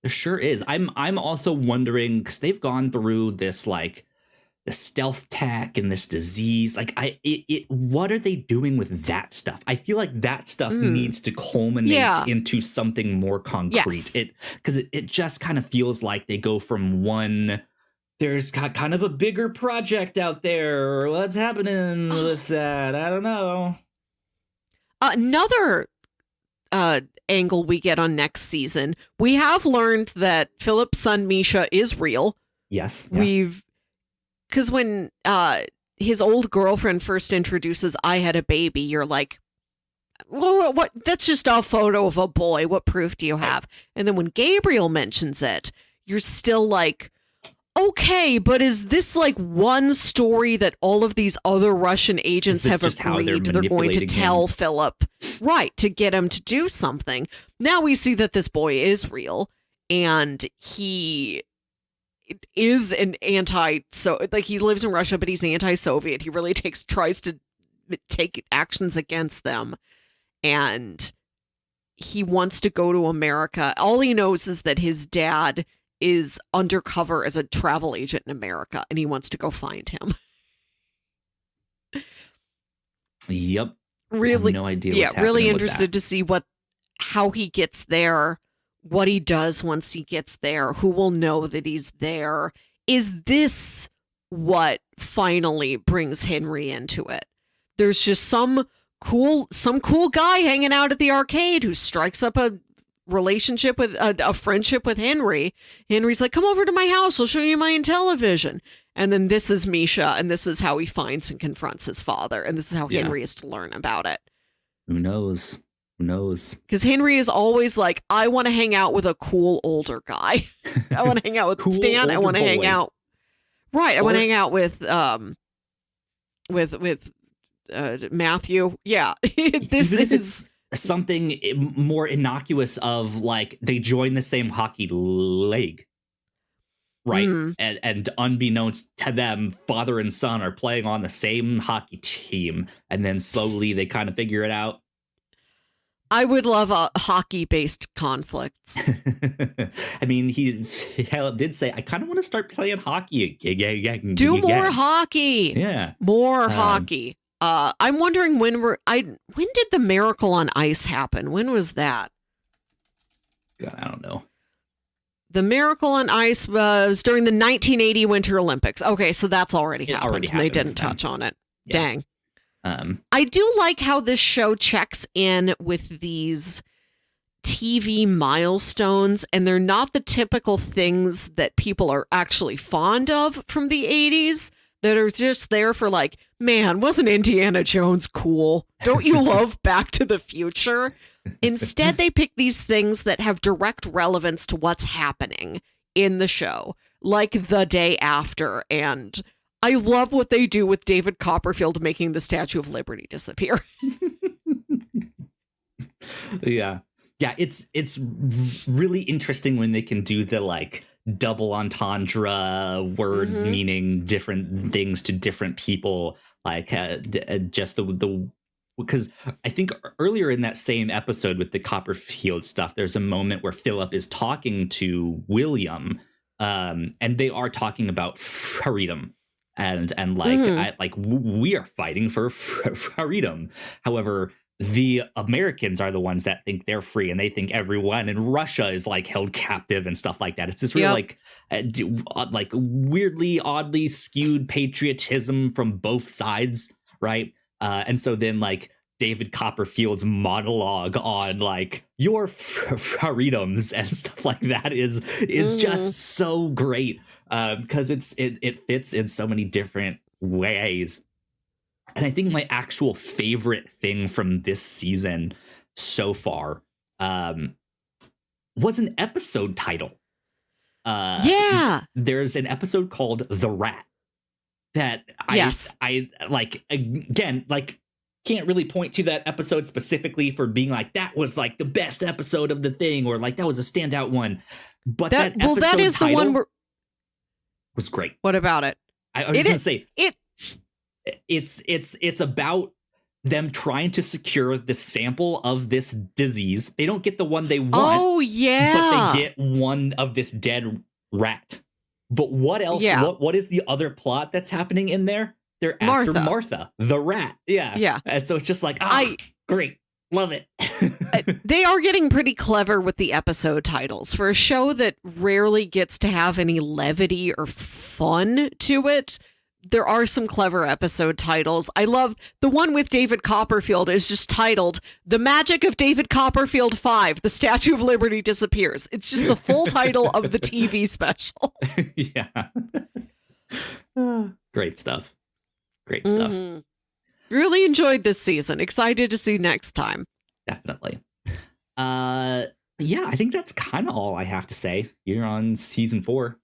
There sure is. I'm also wondering, because they've gone through this like the stealth tech and this disease. Like what are they doing with that stuff? I feel like that stuff needs to culminate into something more concrete. Yes. Because it just kind of feels like they go from one. There's kind of a bigger project out there. What's happening with that? I don't know. Another angle we get on next season, we have learned that Philip's son Misha is real. Yes. Yeah. Because when his old girlfriend first introduces I had a baby, you're like, well, what? That's just a photo of a boy. What proof do you have? And then when Gabriel mentions it, you're still like, okay, but is this like one story that all of these other Russian agents have agreed they're going to tell Philip, right, to get him to do something? Now we see that this boy is real, and he is an he lives in Russia, but he's anti-Soviet. He really tries to take actions against them, and he wants to go to America. All he knows is that his dad is undercover as a travel agent in America, and he wants to go find him. Yep. Really, no idea. What's really interested to see how he gets there, what he does once he gets there, who will know that he's there. Is this what finally brings Henry into it? There's just some cool guy hanging out at the arcade who strikes up a relationship with a friendship with Henry. Henry's like, come over to my house, I'll show you my television. And then this is Misha, and this is how he finds and confronts his father, and this is how Henry is to learn about it. Who knows because Henry is always like, I want to hang out with a cool older guy. I want to hang out with cool Stan. I want to hang out I want to hang out with with Matthew. Yeah, this Even if is it's something more innocuous of like they join the same hockey league, right? And unbeknownst to them, father and son are playing on the same hockey team, and then slowly they kind of figure it out. I would love a hockey-based conflicts. I mean, Caleb did say, I kind of want to start playing hockey again. Do more hockey. Yeah. More hockey. I'm wondering when did the Miracle on Ice happen? When was that? God, I don't know. The Miracle on Ice was during the 1980 Winter Olympics. Okay, so that's already happened. They didn't touch on it. Yeah. Dang. I do like how this show checks in with these TV milestones, and they're not the typical things that people are actually fond of from the 80s that are just there for like, man, wasn't Indiana Jones cool? Don't you love Back to the Future? Instead, they pick these things that have direct relevance to what's happening in the show, like The Day After, and I love what they do with David Copperfield making the Statue of Liberty disappear. Yeah. Yeah, it's really interesting when they can do the like double entendre words meaning different things to different people, like just the because I think earlier in that same episode with the Copperfield stuff, there's a moment where Philip is talking to William, and they are talking about freedom. And like we are fighting for freedom. However, the Americans are the ones that think they're free, and they think everyone in Russia is like held captive and stuff like that. It's this real like weirdly, oddly skewed patriotism from both sides, right? And so then like David Copperfield's monologue on like your freedoms and stuff like that is just so great, because it fits in so many different ways. And I think my actual favorite thing from this season so far was an episode title. There's an episode called The Rat that I like, again, like can't really point to that episode specifically for being like that was like the best episode of the thing, or like that was a standout one. But that episode that is the one where was great. What about it? I was just gonna say it's about them trying to secure the sample of this disease. They don't get the one they want. Oh yeah, but they get one of this dead rat. But what else? Yeah. What is the other plot that's happening in there? They're after Martha, the rat. Yeah. Yeah. And so it's just like, great. Love it. They are getting pretty clever with the episode titles for a show that rarely gets to have any levity or fun to it. There are some clever episode titles. I love the one with David Copperfield is just titled The Magic of David Copperfield 5, The Statue of Liberty Disappears. It's just the full title of the TV special. Yeah. Great stuff. Great stuff. Really enjoyed this season. Excited to see next time. Definitely. Yeah, I think that's kind of all I have to say. You're on season 4.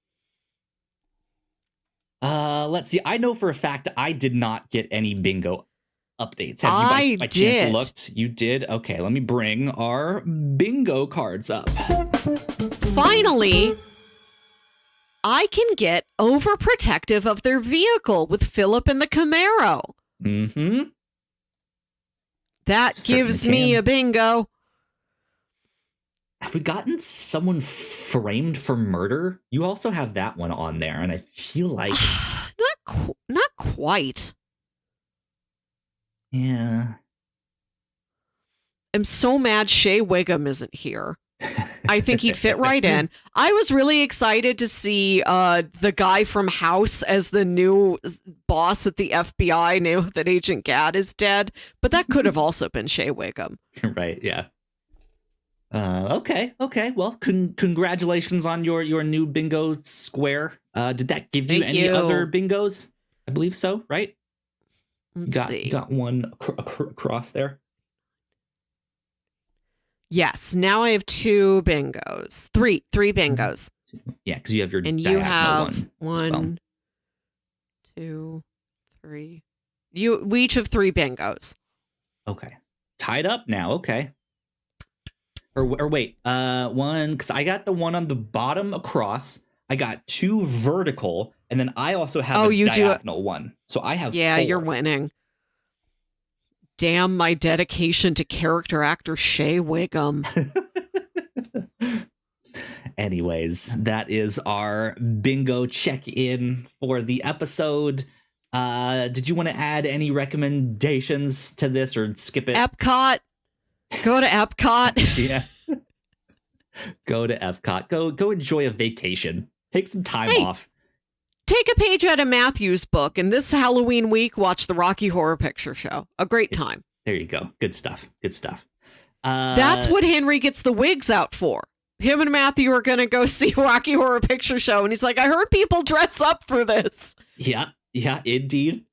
Let's see. I know for a fact I did not get any bingo updates. Have you by chance looked? You did? Okay, let me bring our bingo cards up. Finally, I can get overprotective of their vehicle with Philip and the Camaro. Mm-hmm. That gives me a bingo. Have we gotten someone framed for murder? You also have that one on there, and I feel like not quite. Yeah. I'm so mad Shea Wiggum isn't here. I think he'd fit right in. I was really excited to see the guy from House as the new boss at the FBI, knew that Agent Gadd is dead, but that could have also been Shea Wiggum. Right, yeah. Okay. Well, congratulations on your new bingo square. Did that give you any other bingos? I believe so, right? Let's see. Got one across there. Yes, now I have 2 bingos. Three bingos. Yeah, because you have your and you have one, 2, 3, We each have 3 bingos. Okay. Tied up now. Okay. Or wait, one, because I got the one on the bottom across. I got 2 vertical, and then I also have a diagonal one. So I have 4. You're winning. Damn my dedication to character actor Shea Wiggum. Anyways, that is our bingo check-in for the episode. Did you want to add any recommendations to this or skip it? Epcot. Go to Epcot. Yeah. Go to Epcot. Go enjoy a vacation. Take some time off. Take a page out of Matthew's book, and this Halloween week, watch the Rocky Horror Picture Show. A great time. There you go. Good stuff. Good stuff. That's what Henry gets the wigs out for. Him and Matthew are going to go see Rocky Horror Picture Show, and he's like, I heard people dress up for this. Yeah, indeed.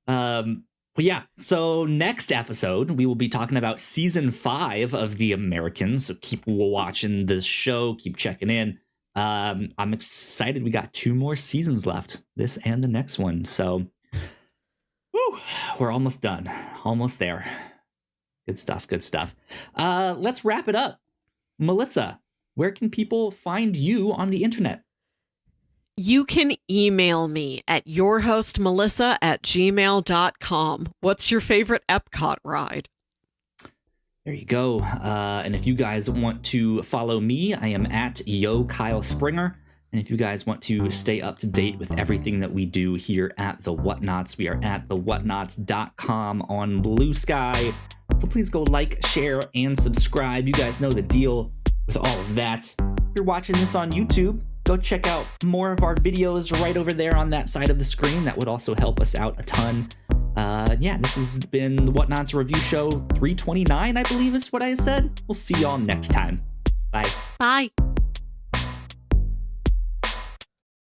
Yeah, so next episode, we will be talking about season 5 of The Americans. So keep watching this show, keep checking in. I'm excited. We got 2 more seasons left, this and the next one. So we're almost done. Almost there. Good stuff. Let's wrap it up. Melissa, where can people find you on the internet? You can email me at yourhostmelissa@gmail.com. What's your favorite Epcot ride? There you go. And if you guys want to follow me, I am at Kyle Springer. And if you guys want to stay up to date with everything that we do here at the Whatnauts, we are at thewhatnauts.com on Blue Sky. So please go like, share, and subscribe. You guys know the deal with all of that. If you're watching this on YouTube, go check out more of our videos right over there on that side of the screen. That would also help us out a ton. This has been the Whatnauts Review Show 329, I believe is what I said. We'll see y'all next time. Bye. Bye.